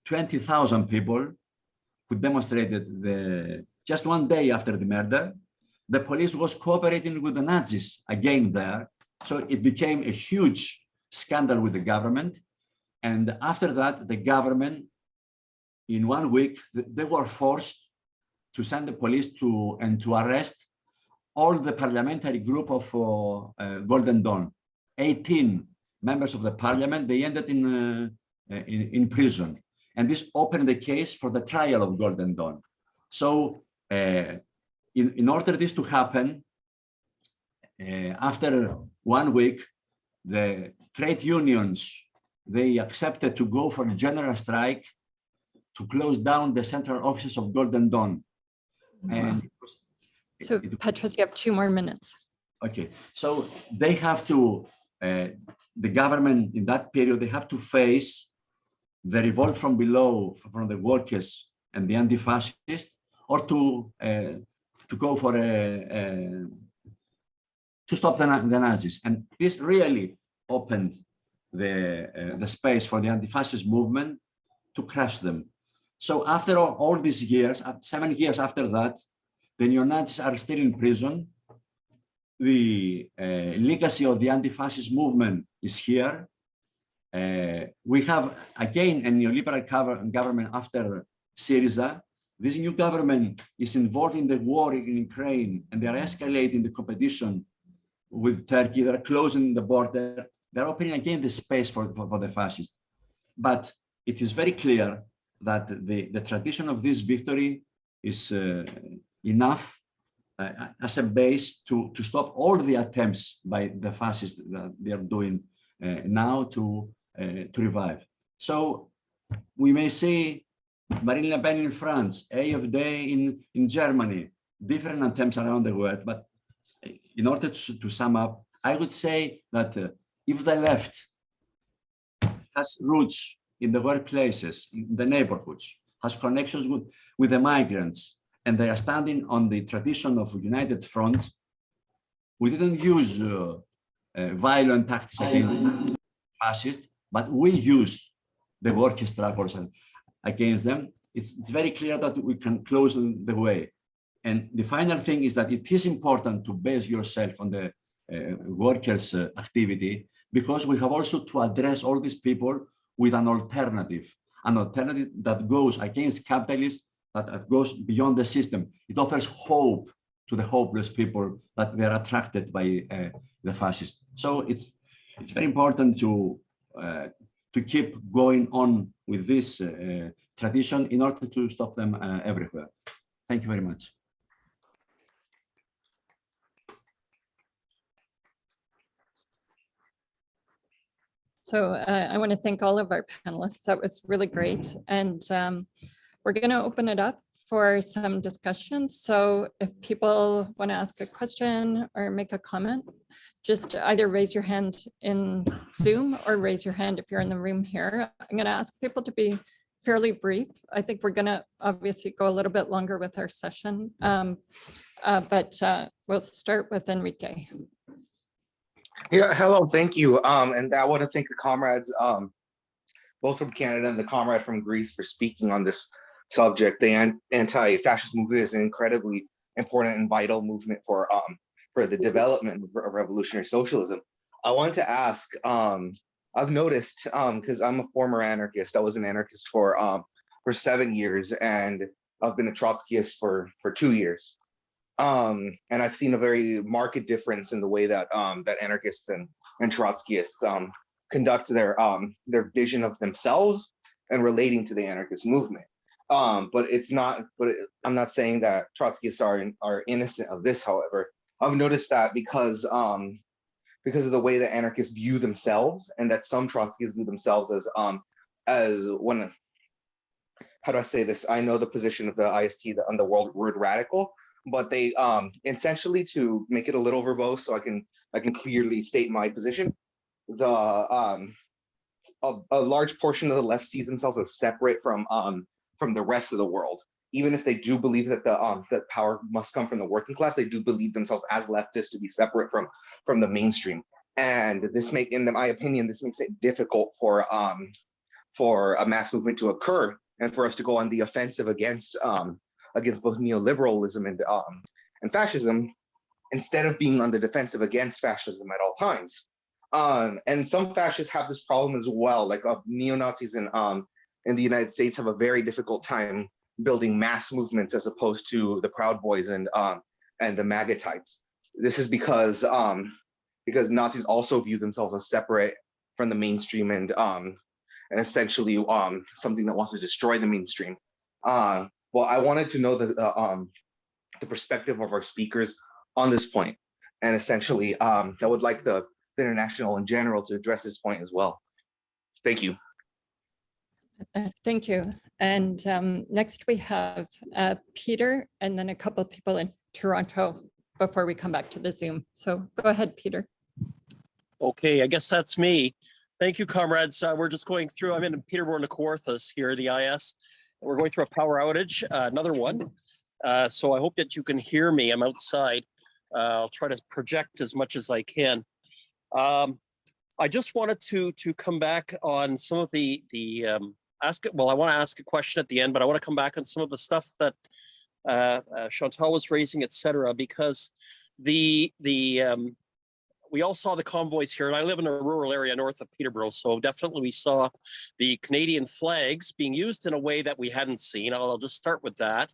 20,000 people who demonstrated just 1 day after the murder. The police was cooperating with the Nazis again there. So it became a huge scandal with the government. And after that, the government, in 1 week, they were forced to send the police to arrest all the parliamentary group of Golden Dawn. 18 members of the parliament, they ended in prison. And this opened the case for the trial of Golden Dawn. So in order this to happen, after 1 week, the trade unions, they accepted to go for a general strike to close down the central offices of Golden Dawn. Wow. And So Petros, you have 2 more minutes. okay, so they have to, the government in that period, they have to face the revolt from below, from the workers and the anti-fascists, or to go for to stop the Nazis. And this really opened the space for the anti-fascist movement to crush them. So after all these years, 7 years after that, the neo-Nazis are still in prison. The legacy of the anti-fascist movement is here. We have, again, a neoliberal government after Syriza. This new government is involved in the war in Ukraine, and they are escalating the competition with Turkey. They're closing the border. They're opening again the space for the fascists. But it is very clear that the tradition of this victory is enough as a base to stop all the attempts by the fascists that they are doing now to revive. So we may see Marine Le Pen in France, AfD in Germany, different attempts around the world. But in order to sum up, I would say that if the left has roots in the workplaces, in the neighborhoods, has connections with the migrants, and they are standing on the tradition of united front, we didn't use violent tactics against fascists, but we used the workers' struggles against them. It's very clear that we can close the way. And the final thing is that it is important to base yourself on the workers' activity, because we have also to address all these people with an alternative that goes against capitalism, that goes beyond the system. It offers hope to the hopeless people that they're attracted by the fascists. So it's very important to keep going on with this tradition in order to stop them everywhere. Thank you very much. So I want to thank all of our panelists. That was really great. And we're going to open it up for some discussion. So if people want to ask a question or make a comment, just either raise your hand in Zoom or raise your hand if you're in the room here. I'm going to ask people to be fairly brief. I think we're going to obviously go a little bit longer with our session, but we'll start with Enrique. Yeah, hello, thank you. And I want to thank the comrades, both from Canada and the comrade from Greece, for speaking on this subject. The anti-fascist movement is an incredibly important and vital movement for the development of revolutionary socialism. I wanted to ask, I've noticed, because I'm a former anarchist, I was an anarchist for 7 years, and I've been a Trotskyist for 2 years. And I've seen a very marked difference in the way that that anarchists and Trotskyists conduct their vision of themselves and relating to the anarchist movement. But I'm not saying that Trotskyists are innocent of this. However, I've noticed that because of the way that anarchists view themselves, and that some Trotskyists view themselves as when, how do I say this? I know the position of the IST on the word radical, but they essentially, to make it a little verbose so I can clearly state my position, a large portion of the left sees themselves as separate from the rest of the world. Even if they do believe that that power must come from the working class, they do believe themselves as leftists to be separate from the mainstream. And in my opinion, this makes it difficult for a mass movement to occur, and for us to go on the offensive against both neoliberalism and fascism, instead of being on the defensive against fascism at all times. And some fascists have this problem as well, like neo-Nazis in the United States have a very difficult time building mass movements as opposed to the Proud Boys and the MAGA types. This is because Nazis also view themselves as separate from the mainstream and essentially something that wants to destroy the mainstream. Well, I wanted to know the perspective of our speakers on this point, and essentially, I would like the international in general to address this point as well. Thank you. Thank you. And next we have Peter, and then a couple of people in Toronto before we come back to the Zoom. So go ahead, Peter. Okay, I guess that's me. Thank you, comrades. We're just going through, I'm in Peterborough, Kawarthas here, the IS. We're going through a power outage, another one. So I hope that you can hear me. I'm outside. I'll try to project as much as I can. I just wanted to come back on some of I want to ask a question at the end, but I want to come back on some of the stuff that Chantal was raising, etc. Because we all saw the convoys here, and I live in a rural area north of Peterborough, so definitely we saw the Canadian flags being used in a way that we hadn't seen. I'll just start with that.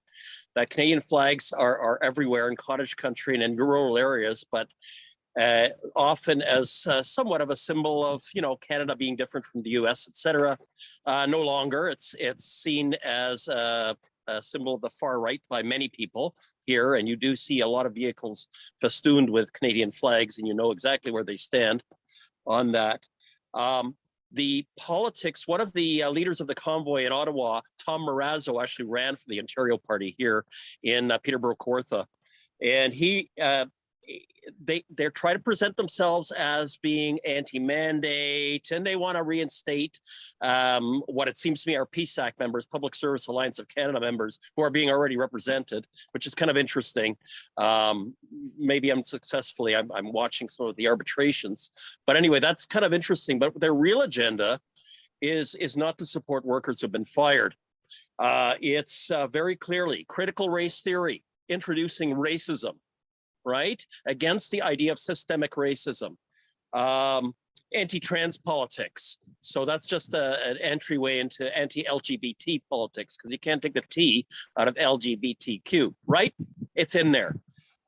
That Canadian flags are everywhere in cottage country and in rural areas, but often as somewhat of a symbol of, Canada being different from the US, etc. No longer. It's seen as a symbol of the far right by many people here, and you do see a lot of vehicles festooned with Canadian flags, and you know exactly where they stand on that. The politics, one of the leaders of the convoy in Ottawa, Tom Marazzo, actually ran for the Ontario Party here in Peterborough, Kawartha, and they're trying to present themselves as being anti-mandate, and they want to reinstate what it seems to me are PSAC members, Public Service Alliance of Canada members, who are being already represented, which is kind of interesting. Maybe unsuccessfully, I'm watching some of the arbitrations, but anyway, that's kind of interesting. But their real agenda is not to support workers who've been fired. It's very clearly critical race theory. introducing racism, right? Against the idea of systemic racism. Anti-trans politics. So that's just an entryway into anti-LGBT politics, because you can't take the T out of LGBTQ, right? It's in there.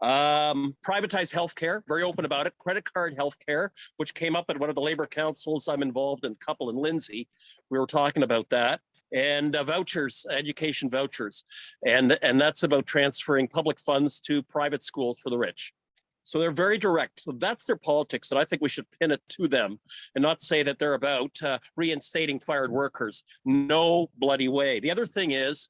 Privatized healthcare, very open about it. Credit card healthcare, which came up at one of the labor councils I'm involved in, couple in Lindsay. We were talking about that. And vouchers, education vouchers. And that's about transferring public funds to private schools for the rich. So they're very direct. So that's their politics. And I think we should pin it to them and not say that they're about reinstating fired workers. No bloody way. The other thing is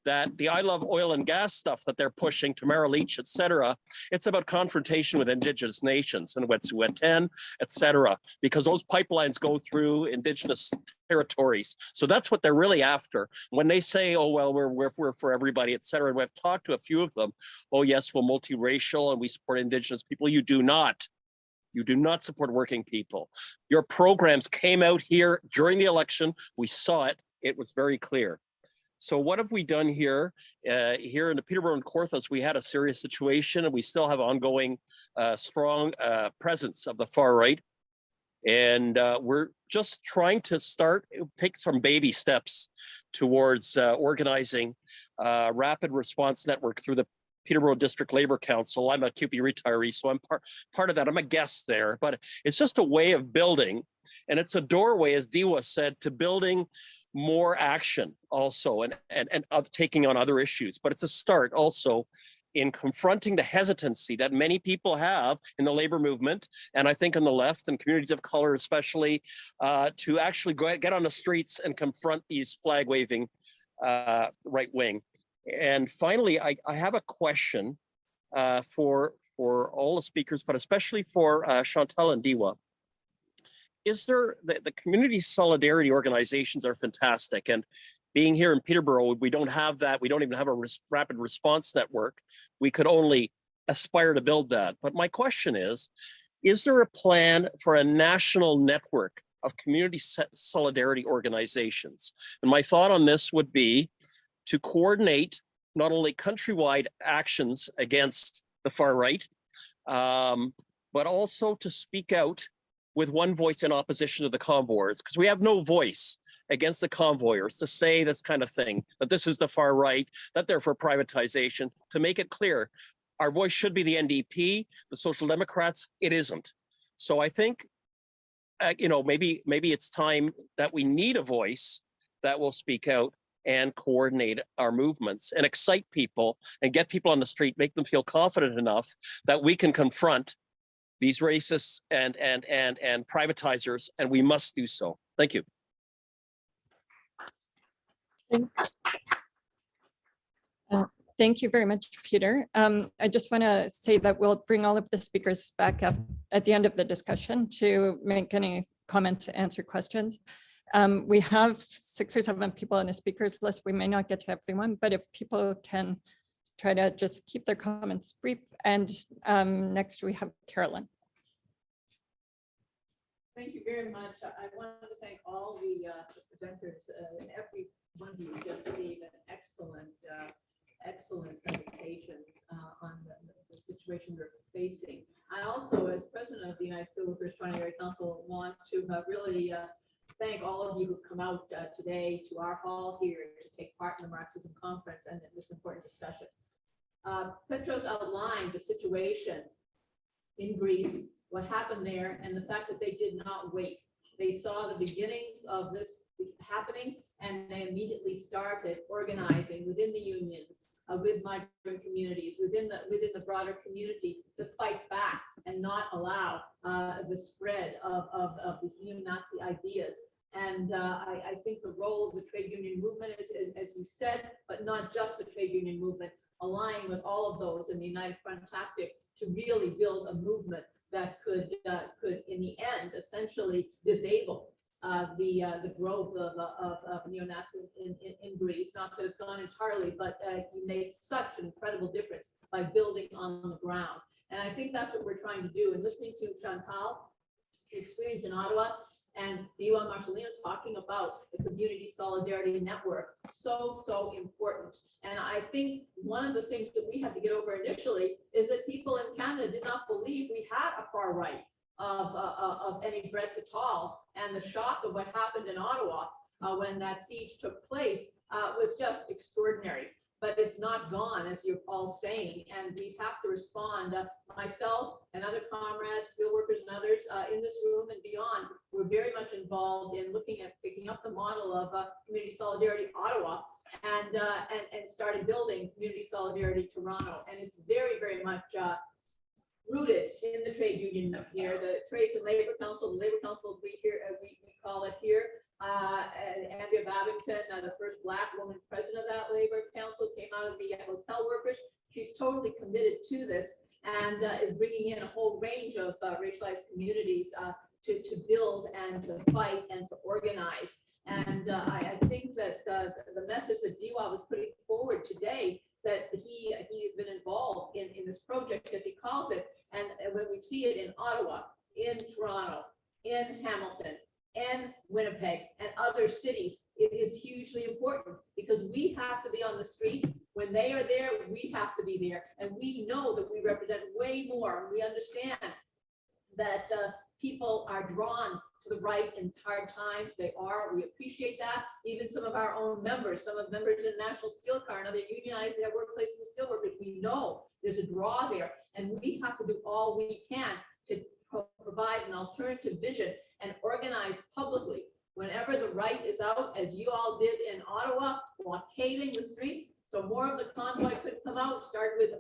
that the I Love Oil and Gas stuff that they're pushing, Tamara Leach, et cetera, it's about confrontation with Indigenous nations and Wet'suwet'en, et cetera, because those pipelines go through Indigenous territories. So that's what they're really after. When they say, oh, well, we're for everybody, et cetera, and we've talked to a few of them. Oh, yes, we're multiracial and we support Indigenous people. You do not. You do not support working people. Your programs came out here during the election. We saw it. It was very clear. So what have we done here? Here in the Peterborough and Kawarthas, we had a serious situation, and we still have ongoing strong presence of the far right. And we're just trying to take some baby steps towards organizing a rapid response network through the Peterborough District Labor Council. I'm a QP retiree, so I'm part of that. I'm a guest there, but it's just a way of building. And it's a doorway, as Diwa said, to building more action also and of taking on other issues. But it's a start also in confronting the hesitancy that many people have in the labor movement, and I think on the left and communities of color especially, to actually get on the streets and confront these flag-waving right wing. And finally, I have a question for all the speakers, but especially for Chantal and Diwa. Is there, the community solidarity organizations are fantastic, and being here in Peterborough, we don't have that. We don't even have a rapid response network. We could only aspire to build that. But my question is there a plan for a national network of community solidarity organizations? And my thought on this would be to coordinate not only countrywide actions against the far right, but also to speak out with one voice in opposition to the convoyers, because we have no voice against the convoyers to say this kind of thing, that this is the far right, that they're for privatization. To make it clear, our voice should be the NDP, the Social Democrats. It isn't. So I think, maybe it's time that we need a voice that will speak out and coordinate our movements and excite people and get people on the street, make them feel confident enough that we can confront these racists and privatizers, and we must do so. Thank you. Thank you very much, Peter. I just want to say that we'll bring all of the speakers back up at the end of the discussion to make any comments, answer questions. We have 6 or 7 people on the speakers list. We may not get to everyone, but if people can try to just keep their comments brief. And next we have Carolyn. Thank you very much. I wanted to thank all the presenters, and every one of you just gave an excellent presentations on the situation we're facing. I also, as president of the United States Workers Triennial Council, want to really thank all of you who've come out today to our hall here to take part in the Marxism conference and in this important discussion. Petros outlined the situation in Greece, what happened there, and the fact that they did not wait. They saw the beginnings of this happening, and they immediately started organizing within the unions, with migrant communities, within the broader community, to fight back and not allow the spread of these neo-Nazi ideas. And I think the role of the trade union movement is, as you said, but not just the trade union movement, aligning with all of those in the United Front tactic to really build a movement that could in the end essentially disable the growth of neo-Nazis in Greece. Not that it's gone entirely, but you made such an incredible difference by building on the ground. And I think that's what we're trying to do. And listening to Chantal, the experience in Ottawa, And Diwa Marcelino talking about the community solidarity network, so important. And I think one of the things that we had to get over initially is that people in Canada did not believe we had a far right of any breadth at all. And the shock of what happened in Ottawa when that siege took place was just extraordinary. But it's not gone, as you're all saying, and we have to respond. Myself and other comrades, field workers and others in this room and beyond, we're very much involved in looking at picking up the model of Community Solidarity Ottawa and started building Community Solidarity Toronto. And it's very much rooted in the trade union here, the Trades and Labor Council, the Labor Council we call it here. And Andrea Babington, the first Black woman president of that Labor Council, came out of the hotel workers. She's totally committed to this and is bringing in a whole range of racialized communities to build and to fight and to organize. And I think that the message that Diwa was putting forward today, that he has been involved in this project, as he calls it, and when we see it in Ottawa, in Toronto, in Hamilton, and Winnipeg and other cities, it is hugely important because we have to be on the streets. When they are there, we have to be there. And we know that we represent way more. We understand that people are drawn to the right in hard times. They are. We appreciate that. Even some of our own members, some of members in National Steel Car and other unionized workplaces and steelworkers, we know there's a draw there. And we have to do all we can to provide an alternative vision and organize publicly whenever the right is out, as you all did in Ottawa, blockading the streets. So more of the convoy could come out, start with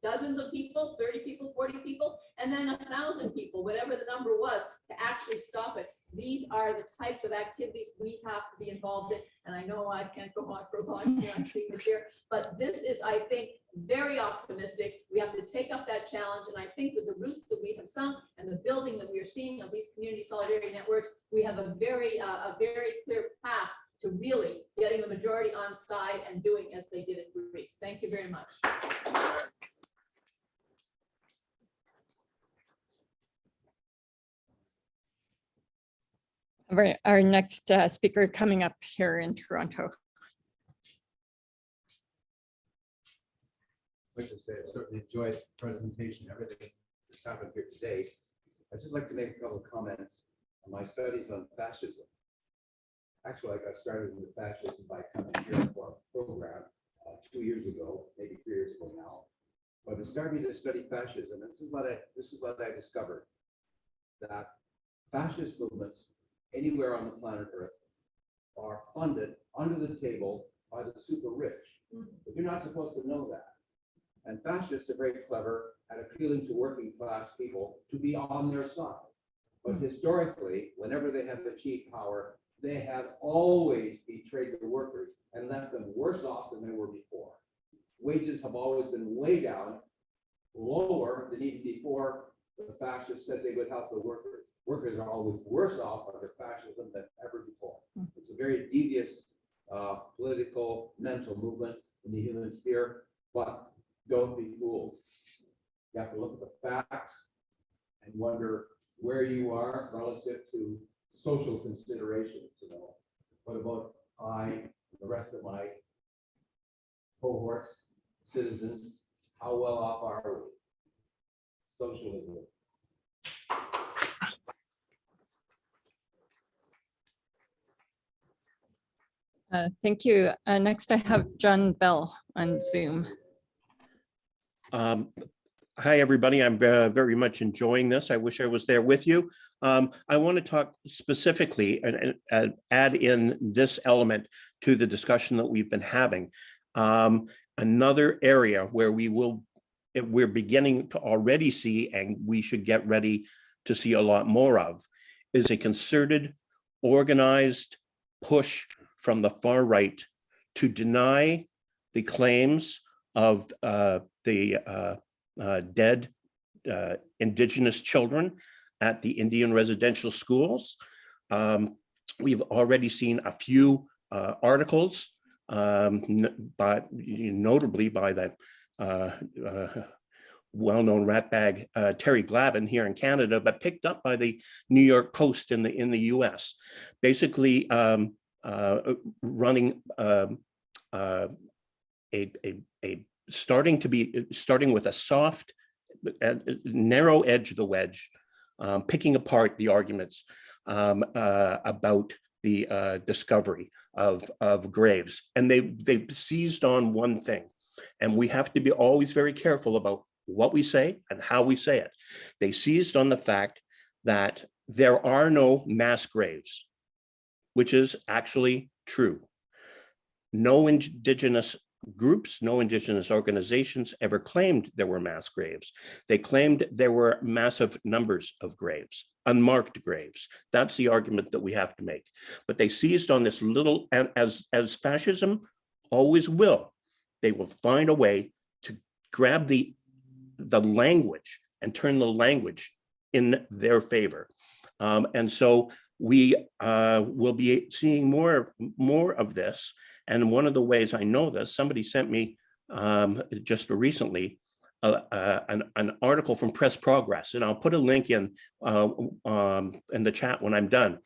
dozens of people, 30 people, 40 people, and then 1,000 people, whatever the number was, to actually stop it. These are the types of activities we have to be involved in. And I know I can't go on for long here, I'm seeing this here, but this is, I think, very optimistic. We have to take up that challenge. And I think with the roots that we have sunk and the building that we are seeing of these community solidarity networks, we have a very clear path to really getting the majority on side and doing as they did in Greece. Thank you very much. Our next speaker coming up here in Toronto. I'd like to say I certainly enjoyed the presentation, everything that's happened here today. I'd just like to make a couple of comments on my studies on fascism. Actually, I got started with fascism by coming here for a program 2 years ago, maybe 3 years ago now. But it started me to study fascism, and this is what I discovered, that fascist movements anywhere on the planet Earth are funded under the table by the super rich. But you're not supposed to know that. And fascists are very clever at appealing to working class people to be on their side. But historically, whenever they have achieved power, they have always betrayed the workers and left them worse off than they were before. Wages have always been way down, lower than even before the fascists said they would help the workers. Workers are always worse off under fascism than ever before. It's a very devious political, mental movement in the human sphere, but don't be fooled. You have to look at the facts and wonder where you are relative to social considerations. You know, what about I and the rest of my cohorts, citizens? How well off are we? Socialism. Thank you. Next, I have John Bell on Zoom. Hi, everybody. I'm very much enjoying this. I wish I was there with you. I want to talk specifically and add in this element to the discussion that we've been having. Another area where we're beginning to already see, and we should get ready to see a lot more of, is a concerted, organized push from the far right to deny the claims of the dead Indigenous children at the Indian residential schools. We've already seen a few articles, notably by the well-known ratbag Terry Glavin here in Canada, but picked up by the New York Post in the U.S. Basically, running starting with a soft, narrow edge of the wedge, picking apart the arguments about the discovery of graves, and they've seized on one thing, and we have to be always very careful about what we say and how we say it. They seized on the fact that there are no mass graves, which is actually true. No Indigenous groups, no Indigenous organizations ever claimed there were mass graves. They claimed there were massive numbers of graves, unmarked graves. That's the argument that we have to make. But they seized on this little, and as fascism always will, they will find a way to grab the language and turn the language in their favor. And so we will be seeing more of this. And one of the ways I know this, somebody sent me just recently an article from Press Progress, and I'll put a link in the chat when I'm done,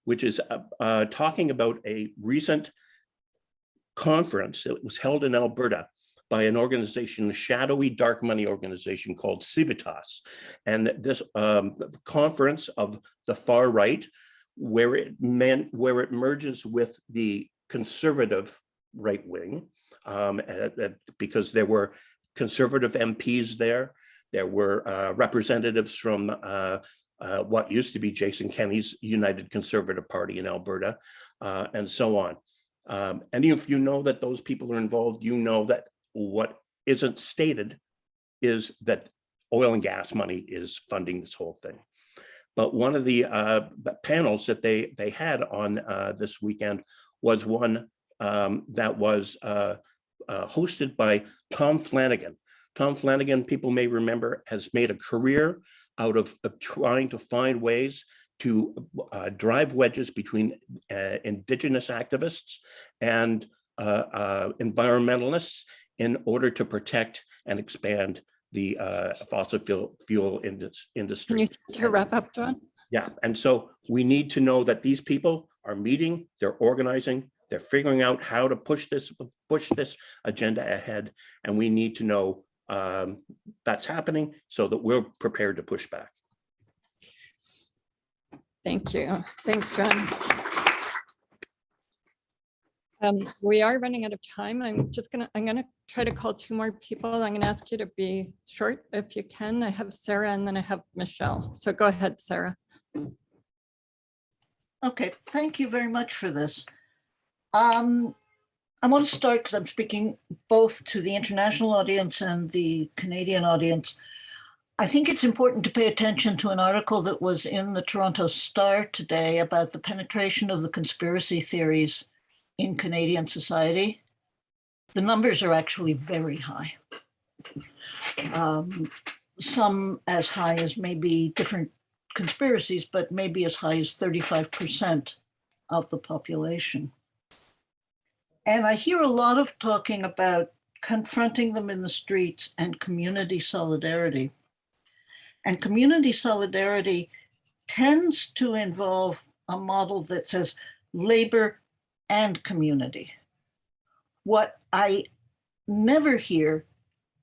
which is talking about a recent conference that was held in Alberta by an organization, a shadowy dark money organization called Civitas. And this conference of the far right, where it merges with the conservative right wing, because there were conservative MPs there. There were representatives from what used to be Jason Kenney's United Conservative Party in Alberta, and so on. And if you know that those people are involved, you know that what isn't stated is that oil and gas money is funding this whole thing. But one of the panels that they had on this weekend was one that was hosted by Tom Flanagan. Tom Flanagan, people may remember, has made a career out of trying to find ways to drive wedges between Indigenous activists and environmentalists in order to protect and expand the fossil fuel industry. Can you start to wrap up, John? Yeah, and so we need to know that these people are meeting, they're organizing, they're figuring out how to push this agenda ahead, and we need to know that's happening so that we're prepared to push back. Thank you. Thanks, John. We are running out of time. I'm gonna try to call two more people. I'm gonna ask you to be short if you can. I have Sarah and then I have Michelle. So go ahead, Sarah. Okay, thank you very much for this. I want to start because I'm speaking both to the international audience and the Canadian audience. I think it's important to pay attention to an article that was in the Toronto Star today about the penetration of the conspiracy theories in Canadian society. The numbers are actually very high. Some as high as maybe different conspiracies, but maybe as high as 35% of the population. And I hear a lot of talking about confronting them in the streets and community solidarity. And community solidarity tends to involve a model that says labor and community. What I never hear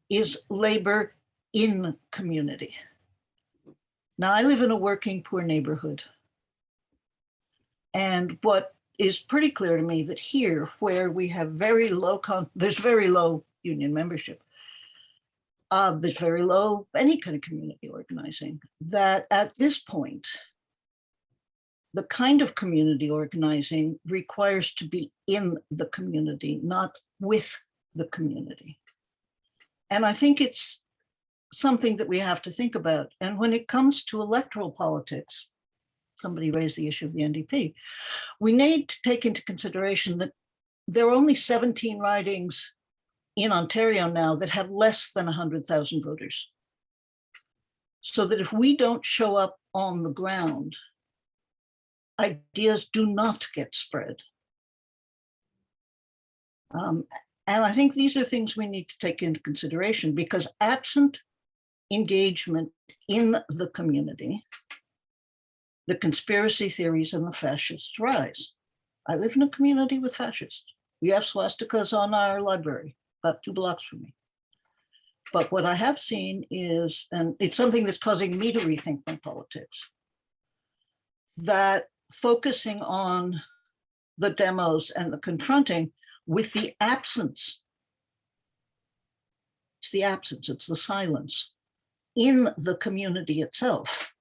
is labor in community. Now, I live in a working poor neighborhood. And what is pretty clear to me that here, where we have there's very low union membership, there's very low any kind of community organizing, that at this point, the kind of community organizing requires to be in the community, not with the community. And I think it's something that we have to think about. And when it comes to electoral politics, somebody raised the issue of the NDP, we need to take into consideration that there are only 17 ridings in Ontario now that have less than 100,000 voters. So that if we don't show up on the ground, ideas do not get spread. And I think these are things we need to take into consideration, because absent engagement in the community, the conspiracy theories and the fascist rise. I live in a community with fascists. We have swastikas on our library, about 2 blocks from me. But what I have seen is, and it's something that's causing me to rethink my politics, that focusing on the demos and the confronting with the absence, it's the absence, it's the silence in the community itself.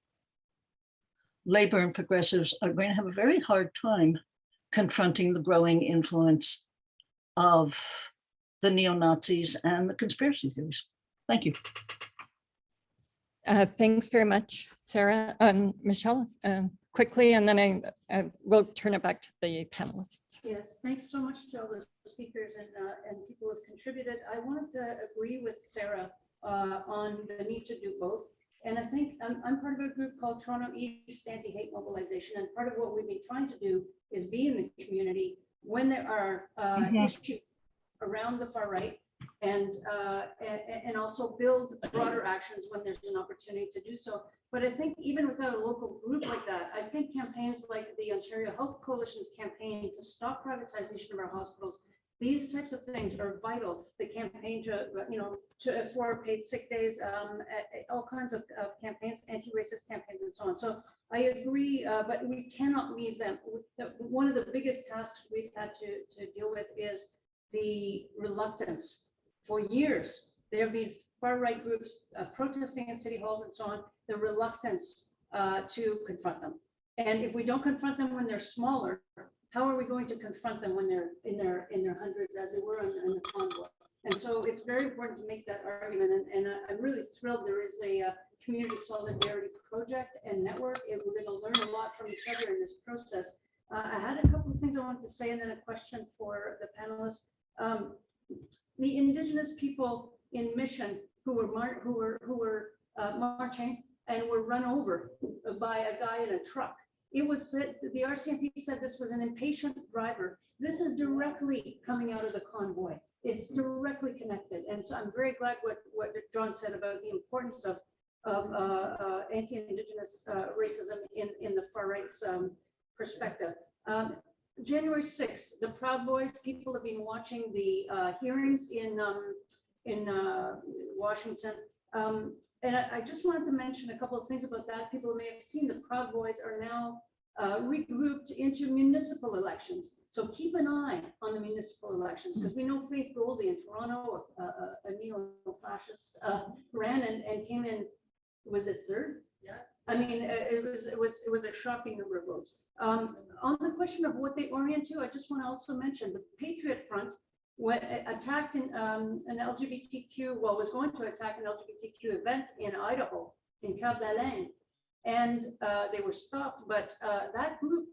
Labor and progressives are going to have a very hard time confronting the growing influence of the neo-Nazis and the conspiracy theories. Thank you. Thanks very much, Sarah. Michelle, quickly, and then I will turn it back to the panelists. Yes, thanks so much to all the speakers and people who have contributed. I wanted to agree with Sarah on the need to do both. And I think I'm part of a group called Toronto East Anti-Hate Mobilization. And part of what we've been trying to do is be in the community when there are issues around the far right, and also build broader actions when there's an opportunity to do so. But I think even without a local group like that, I think campaigns like the Ontario Health Coalition's campaign to stop privatization of our hospitals, these types of things are vital. The campaign for paid sick days, all kinds of campaigns, anti-racist campaigns and so on. So I agree, but we cannot leave them. One of the biggest tasks we've had to deal with is the reluctance. For years, there have been far-right groups protesting in city halls and so on, the reluctance to confront them. And if we don't confront them when they're smaller, how are we going to confront them when they're in their hundreds, as they were in the convoy? And so it's very important to make that argument. And I'm really thrilled there is a community solidarity project and network. And we're going to learn a lot from each other in this process. I had a couple of things I wanted to say, and then a question for the panelists. The Indigenous people in Mission who were marching and were run over by a guy in a truck. It was said, the RCMP said this was an impatient driver. This is directly coming out of the convoy. It's directly connected. And so I'm very glad what John said about the importance of anti-Indigenous racism in the far right's perspective. January 6th, the Proud Boys, people have been watching the hearings in Washington. And I just wanted to mention a couple of things about that. People may have seen the Proud Boys are now regrouped into municipal elections. So keep an eye on the municipal elections, because we know Faith Goldie in Toronto, a neo-fascist, ran and came in, was it third? Yeah. I mean, it was a shocking number of votes. On the question of what they orient to, I just want to also mention the Patriot Front attacked an LGBTQ, well, was going to attack an LGBTQ event in Idaho, in Cap d'Alene, and they were stopped. But that group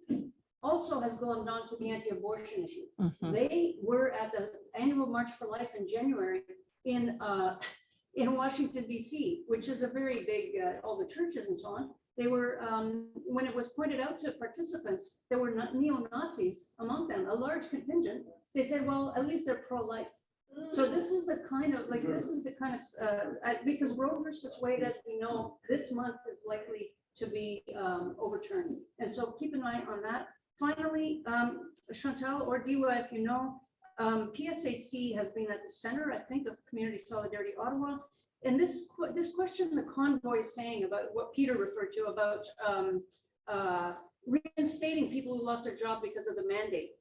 also has glommed on to the anti-abortion issue. Mm-hmm. They were at the annual March for Life in January in Washington, D.C., which is a very big, all the churches and so on. They were, when it was pointed out to participants, there were neo-Nazis among them, a large contingent. They said, well, at least they're pro-life. So this is the kind of, because Roe versus Wade, as we know, this month is likely to be overturned. And so keep an eye on that. Finally, Chantal or Diwa, if you know, PSAC has been at the center, I think, of Community Solidarity Ottawa. And this question the convoy is saying about what Peter referred to about reinstating people who lost their job because of the mandate.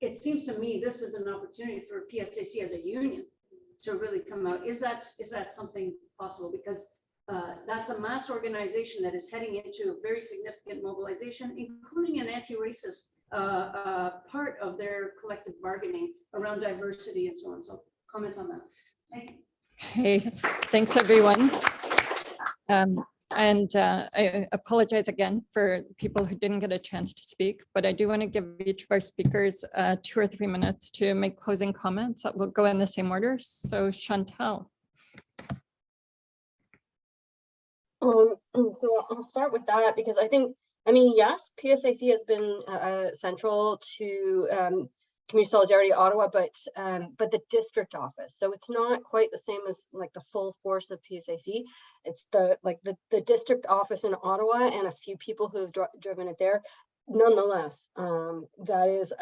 It seems to me this is an opportunity for PSAC as a union to really come out. Is that something possible? Because that's a mass organization that is heading into a very significant mobilization, including an anti-racist part of their collective bargaining around diversity and so on. So comment on that. Thank you. Hey, thanks everyone. I apologize again for people who didn't get a chance to speak, but I do want to give each of our speakers 2 or 3 minutes to make closing comments that will go in the same order. So Chantal. So I'll start with that because I think, yes, PSAC has been central to Community Solidarity Ottawa, but the district office. So it's not quite the same as like the full force of PSAC. It's the district office in Ottawa and a few people who have driven it there. Nonetheless, that is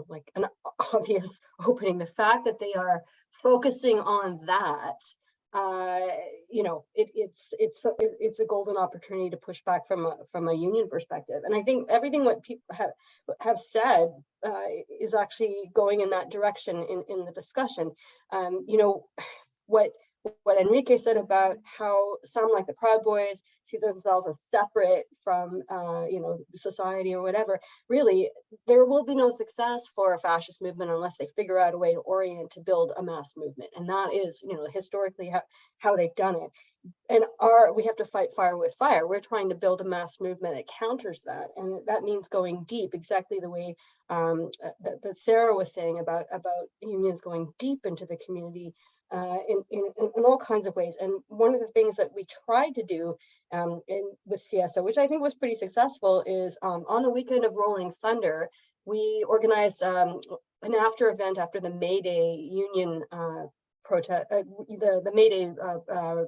like an obvious opening. The fact that they are focusing on that, it's a golden opportunity to push back from a union perspective. And I think everything what people have said is actually going in that direction in the discussion. What Enrique said about how some, like the Proud Boys, see themselves as separate from society or whatever. Really, there will be no success for a fascist movement unless they figure out a way to orient to build a mass movement, and that is historically how they've done it. And we have to fight fire with fire. We're trying to build a mass movement that counters that, and that means going deep, exactly the way that Sarah was saying about unions going deep into the community. In all kinds of ways. And one of the things that we tried to do with CSO, which I think was pretty successful, is on the weekend of Rolling Thunder, we organized an after event after the May Day union protest, the May Day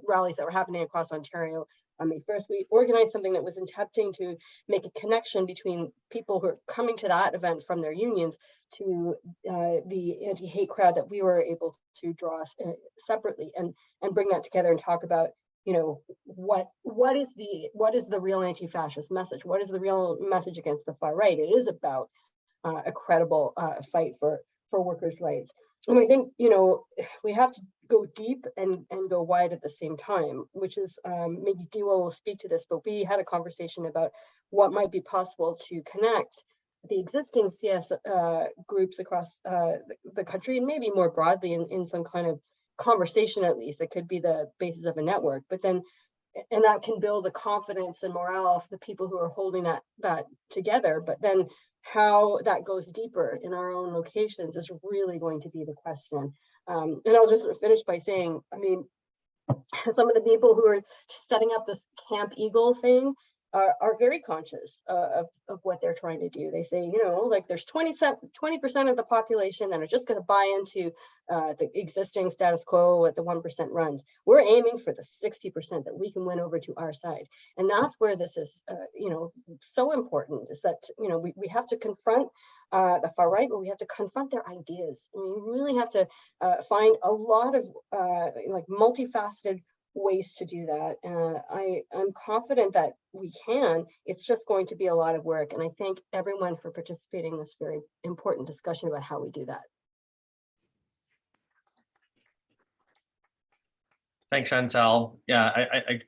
rallies that were happening across Ontario on May 1st. We organized something that was attempting to make a connection between people who are coming to that event from their unions to the anti-hate crowd that we were able to draw separately, and bring that together and talk about what is the real anti-fascist message? What is the real message against the far right? It is about a credible fight for workers' rights. And I think we have to go deep and go wide at the same time, which is maybe Diwa will speak to this, but we had a conversation about what might be possible to connect the existing CS groups across the country, and maybe more broadly in some kind of conversation, at least that could be the basis of a network. But then, and that can build the confidence and morale of the people who are holding that together. But then how that goes deeper in our own locations is really going to be the question. And I'll just finish by saying, I mean, some of the people who are setting up this Camp Eagle thing are very conscious of what they're trying to do. They say, like there's 20% of the population that are just going to buy into the existing status quo at the 1% runs. We're aiming for the 60% that we can win over to our side. And that's where this is, so important, is that, we have to confront the far right, but we have to confront their ideas. I mean, we really have to find a lot of multifaceted ways to do that. I'm confident that we can. It's just going to be a lot of work. And I thank everyone for participating in this very important discussion about how we do that. Thanks, Chantal. Yeah,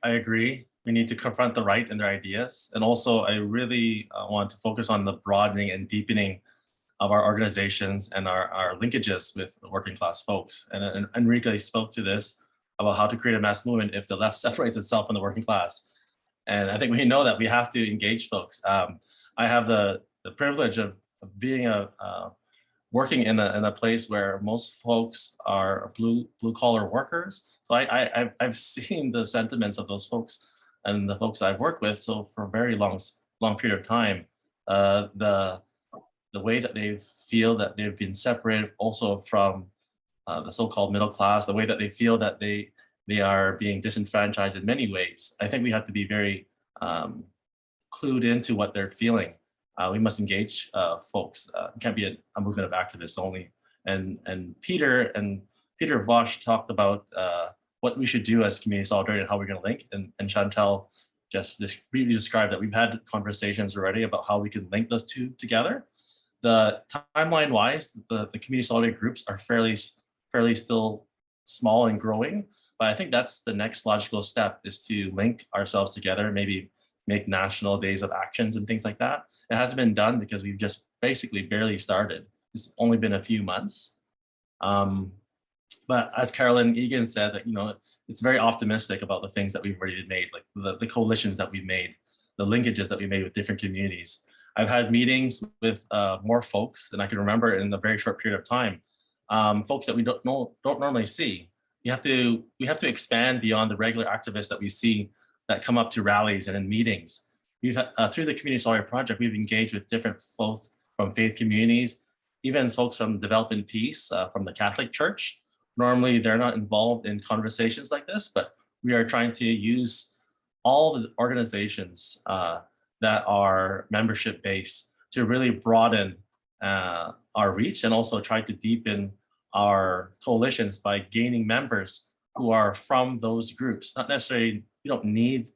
I agree. We need to confront the right and their ideas. And also, I really want to focus on the broadening and deepening of our organizations and our linkages with the working class folks. And Enrique spoke to this about how to create a mass movement if the left separates itself from the working class. And I think we know that we have to engage folks. I have the privilege of being working in a place where most folks are blue collar workers. So I've seen the sentiments of those folks and the folks I've worked with. So for a very long period of time, the way that they feel that they've been separated also from the so-called middle class, the way that they feel that they are being disenfranchised in many ways. I think we have to be very clued into what they're feeling. We must engage folks. It can't be a movement of activists only. And Peter Bosch talked about what we should do as community solidarity and how we're going to link. And Chantal just briefly described that we've had conversations already about how we can link those two together. The timeline-wise, the community solidarity groups are fairly still small and growing, but I think that's the next logical step, is to link ourselves together, maybe make national days of actions and things like that. It hasn't been done because we've just basically barely started. It's only been a few months. But as Carolyn Egan said, that it's very optimistic about the things that we've already made, like the coalitions that we've made, the linkages that we made with different communities. I've had meetings with more folks than I can remember in a very short period of time. Folks that we don't normally see. We have to expand beyond the regular activists that we see that come up to rallies and in meetings. We've through the Community Solidarity Project, we've engaged with different folks from faith communities, even folks from Development Peace, from the Catholic Church. Normally, they're not involved in conversations like this, but we are trying to use all the organizations that are membership-based to really broaden our reach and also try to deepen our coalitions by gaining members who are from those groups. Not necessarily, you don't need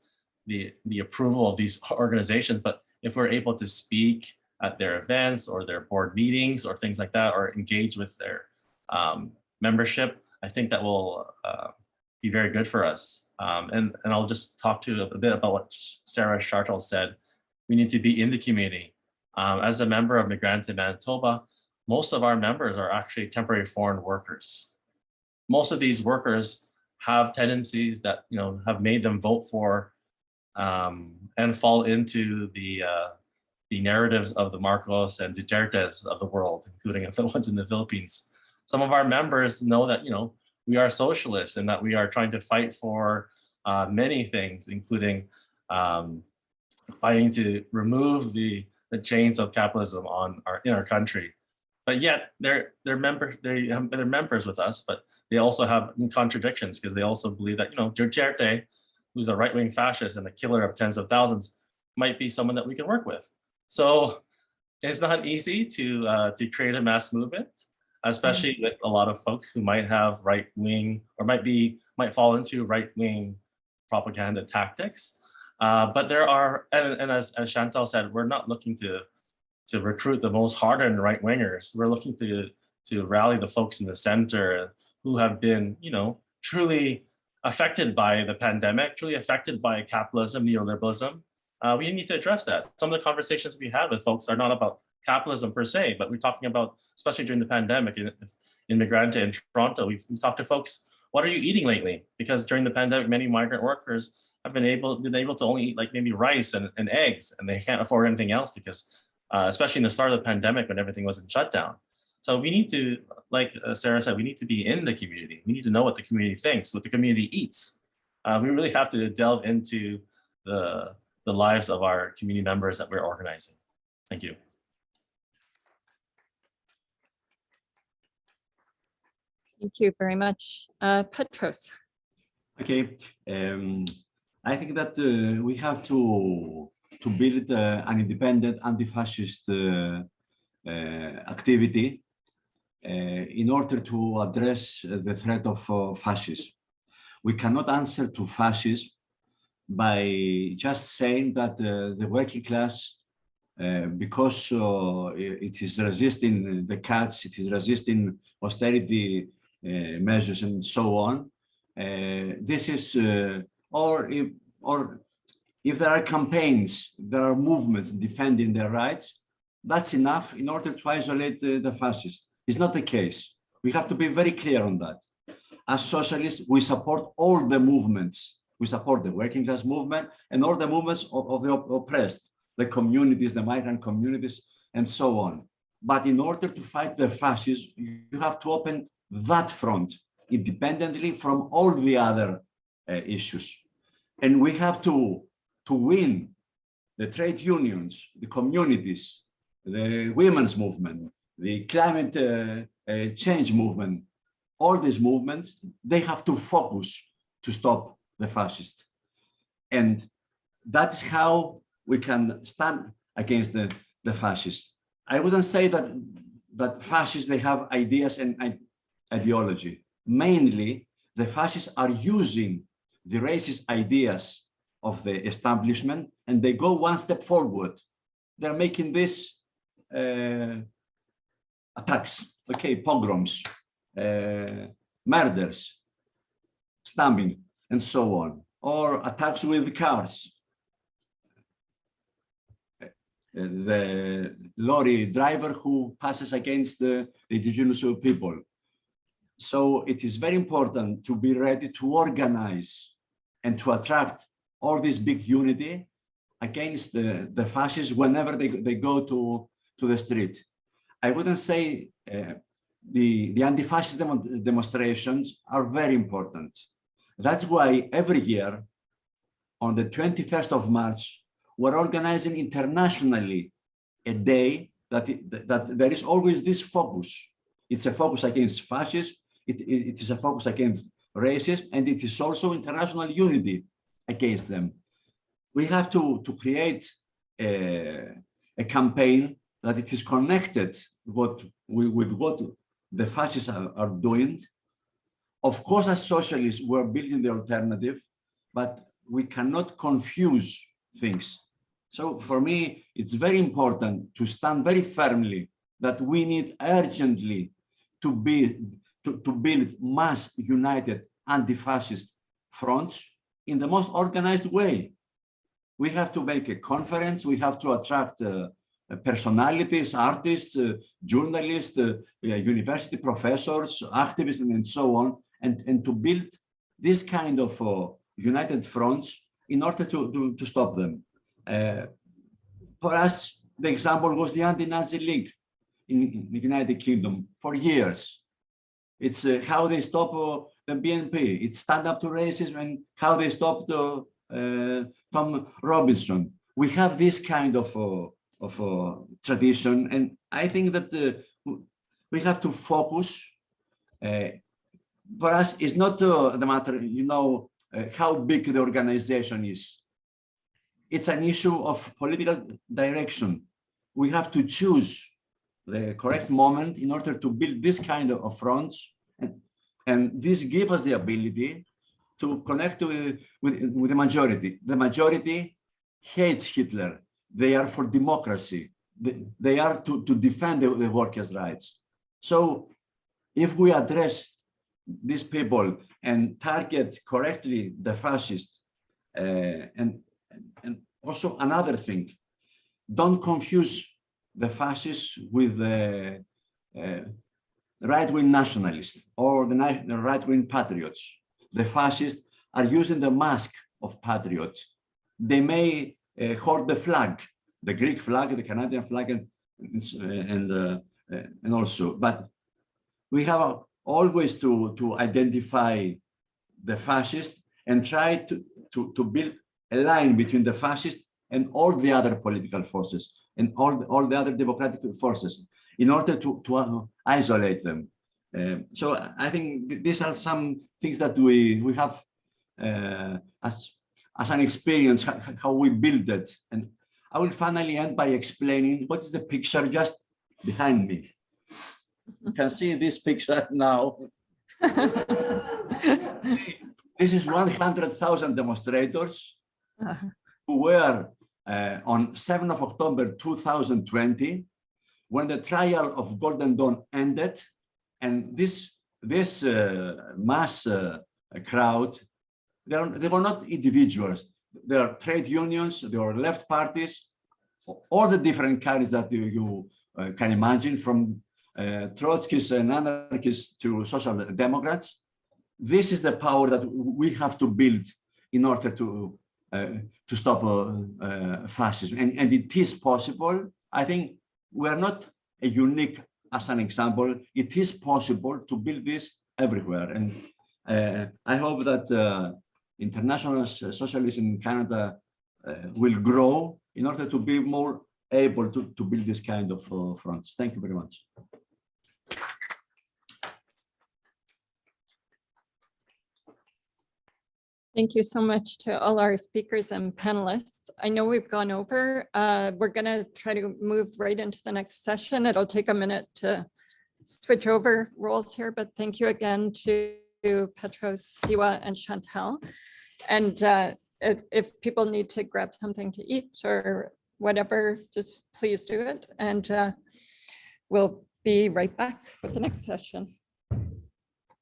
the approval of these organizations, but if we're able to speak at their events or their board meetings or things like that, or engage with their membership, I think that will be very good for us. And I'll just talk to a bit about what Sarah Chantal said. We need to be in the community. As a member of Migrante Manitoba, most of our members are actually temporary foreign workers. Most of these workers have tendencies that have made them vote for and fall into the narratives of the Marcos and Dutertes of the world, including the ones in the Philippines. Some of our members know that we are socialists and that we are trying to fight for many things, including fighting to remove the chains of capitalism in our country. But yet they're members with us, but they also have contradictions because they also believe that Duterte, who's a right-wing fascist and a killer of tens of thousands, might be someone that we can work with. So it's not easy to create a mass movement, especially with a lot of folks who might have right-wing or might fall into right-wing propaganda tactics. But there are, and as Chantal said, we're not looking to recruit the most hardened right-wingers. We're looking to rally the folks in the center who have been, truly affected by the pandemic, truly affected by capitalism, neoliberalism. We need to address that. Some of the conversations we have with folks are not about capitalism per se, but we're talking about, especially during the pandemic in Migrante in Toronto, we've talked to folks, what are you eating lately? Because during the pandemic, many migrant workers have been able to only eat like maybe rice and eggs, and they can't afford anything else because, especially in the start of the pandemic when everything was in shutdown. So we need to, like Sarah said, we need to be in the community. We need to know what the community thinks, what the community eats. We really have to delve into the lives of our community members that we're organizing. Thank you. Thank you very much. Petros. Okay, I think that we have to build an independent anti-fascist activity in order to address the threat of fascism. We cannot answer to fascism by just saying that the working class, because it is resisting the cuts, it is resisting austerity measures and so on. This is, or if there are campaigns, there are movements defending their rights, that's enough in order to isolate the fascists. It's not the case. We have to be very clear on that. As socialists, we support all the movements. We support the working class movement and all the movements of the oppressed, the communities, the migrant communities, and so on. But in order to fight the fascists, you have to open that front independently from all the other issues. And we have to win the trade unions, the communities, the women's movement, the climate change movement. All these movements, they have to focus to stop the fascists. And that's how we can stand against the fascists. I wouldn't say that fascists, they have ideas and ideology. Mainly, the fascists are using the racist ideas of the establishment and they go one step forward. They're making this attacks, okay, pogroms, murders, stabbing, and so on, or attacks with cars. The lorry driver who passes against the indigenous people. So it is very important to be ready to organize and to attract all this big unity against the fascists whenever they go to the street. I wouldn't say the anti-fascist demonstrations are very important. That's why every year on the 21st of March, we're organizing internationally a day that there is always this focus. It's a focus against fascism, it is a focus against racism, and it is also international unity against them. We have to create a campaign that it is connected with what the fascists are doing. Of course, as socialists, we're building the alternative, but we cannot confuse things. So for me, it's very important to stand very firmly that we need urgently to build mass united anti-fascist fronts in the most organized way. We have to make a conference, we have to attract personalities, artists, journalists, university professors, activists, and so on, and to build this kind of united fronts in order to stop them. For us, the example was the Anti-Nazi League in the United Kingdom for years. It's how they stopped the BNP. It's Stand Up to Racism and how they stopped Tom Robinson. We have this kind of tradition, and I think that we have to focus. For us, it's not the matter, how big the organization is. It's an issue of political direction. We have to choose the correct moment in order to build this kind of fronts, and this gives us the ability to connect with the majority. The majority hates Hitler. They are for democracy. They are to defend the workers' rights. So if we address these people and target correctly the fascists, and also another thing, don't confuse the fascists with the right-wing nationalists or the right-wing patriots. The fascists are using the mask of patriots. They may hold the flag, the Greek flag, the Canadian flag, and also, but we have always to identify the fascists and try to build a line between the fascists and all the other political forces and all the other democratic forces in order to isolate them. So I think these are some things that we have as an experience, how we build it. And I will finally end by explaining what is the picture just behind me. You can see this picture now. This is 100,000 demonstrators who were on 7th of October 2020, when the trial of Golden Dawn ended, and this mass crowd, they were not individuals. They are trade unions, they are left parties, all the different kinds that you can imagine, from Trotskyists and anarchists to social democrats. This is the power that we have to build in order to stop fascism, and it is possible. I think we are not a unique as an example. It is possible to build this everywhere, and I hope that international socialism in Canada will grow in order to be more able to build this kind of fronts. Thank you very much. Thank you so much to all our speakers and panelists. I know we've gone over. We're going to try to move right into the next session. It'll take a minute to switch over roles here, but thank you again to Petros, Diwa, and Chantal. And if people need to grab something to eat or whatever, just please do it. And we'll be right back with the next session.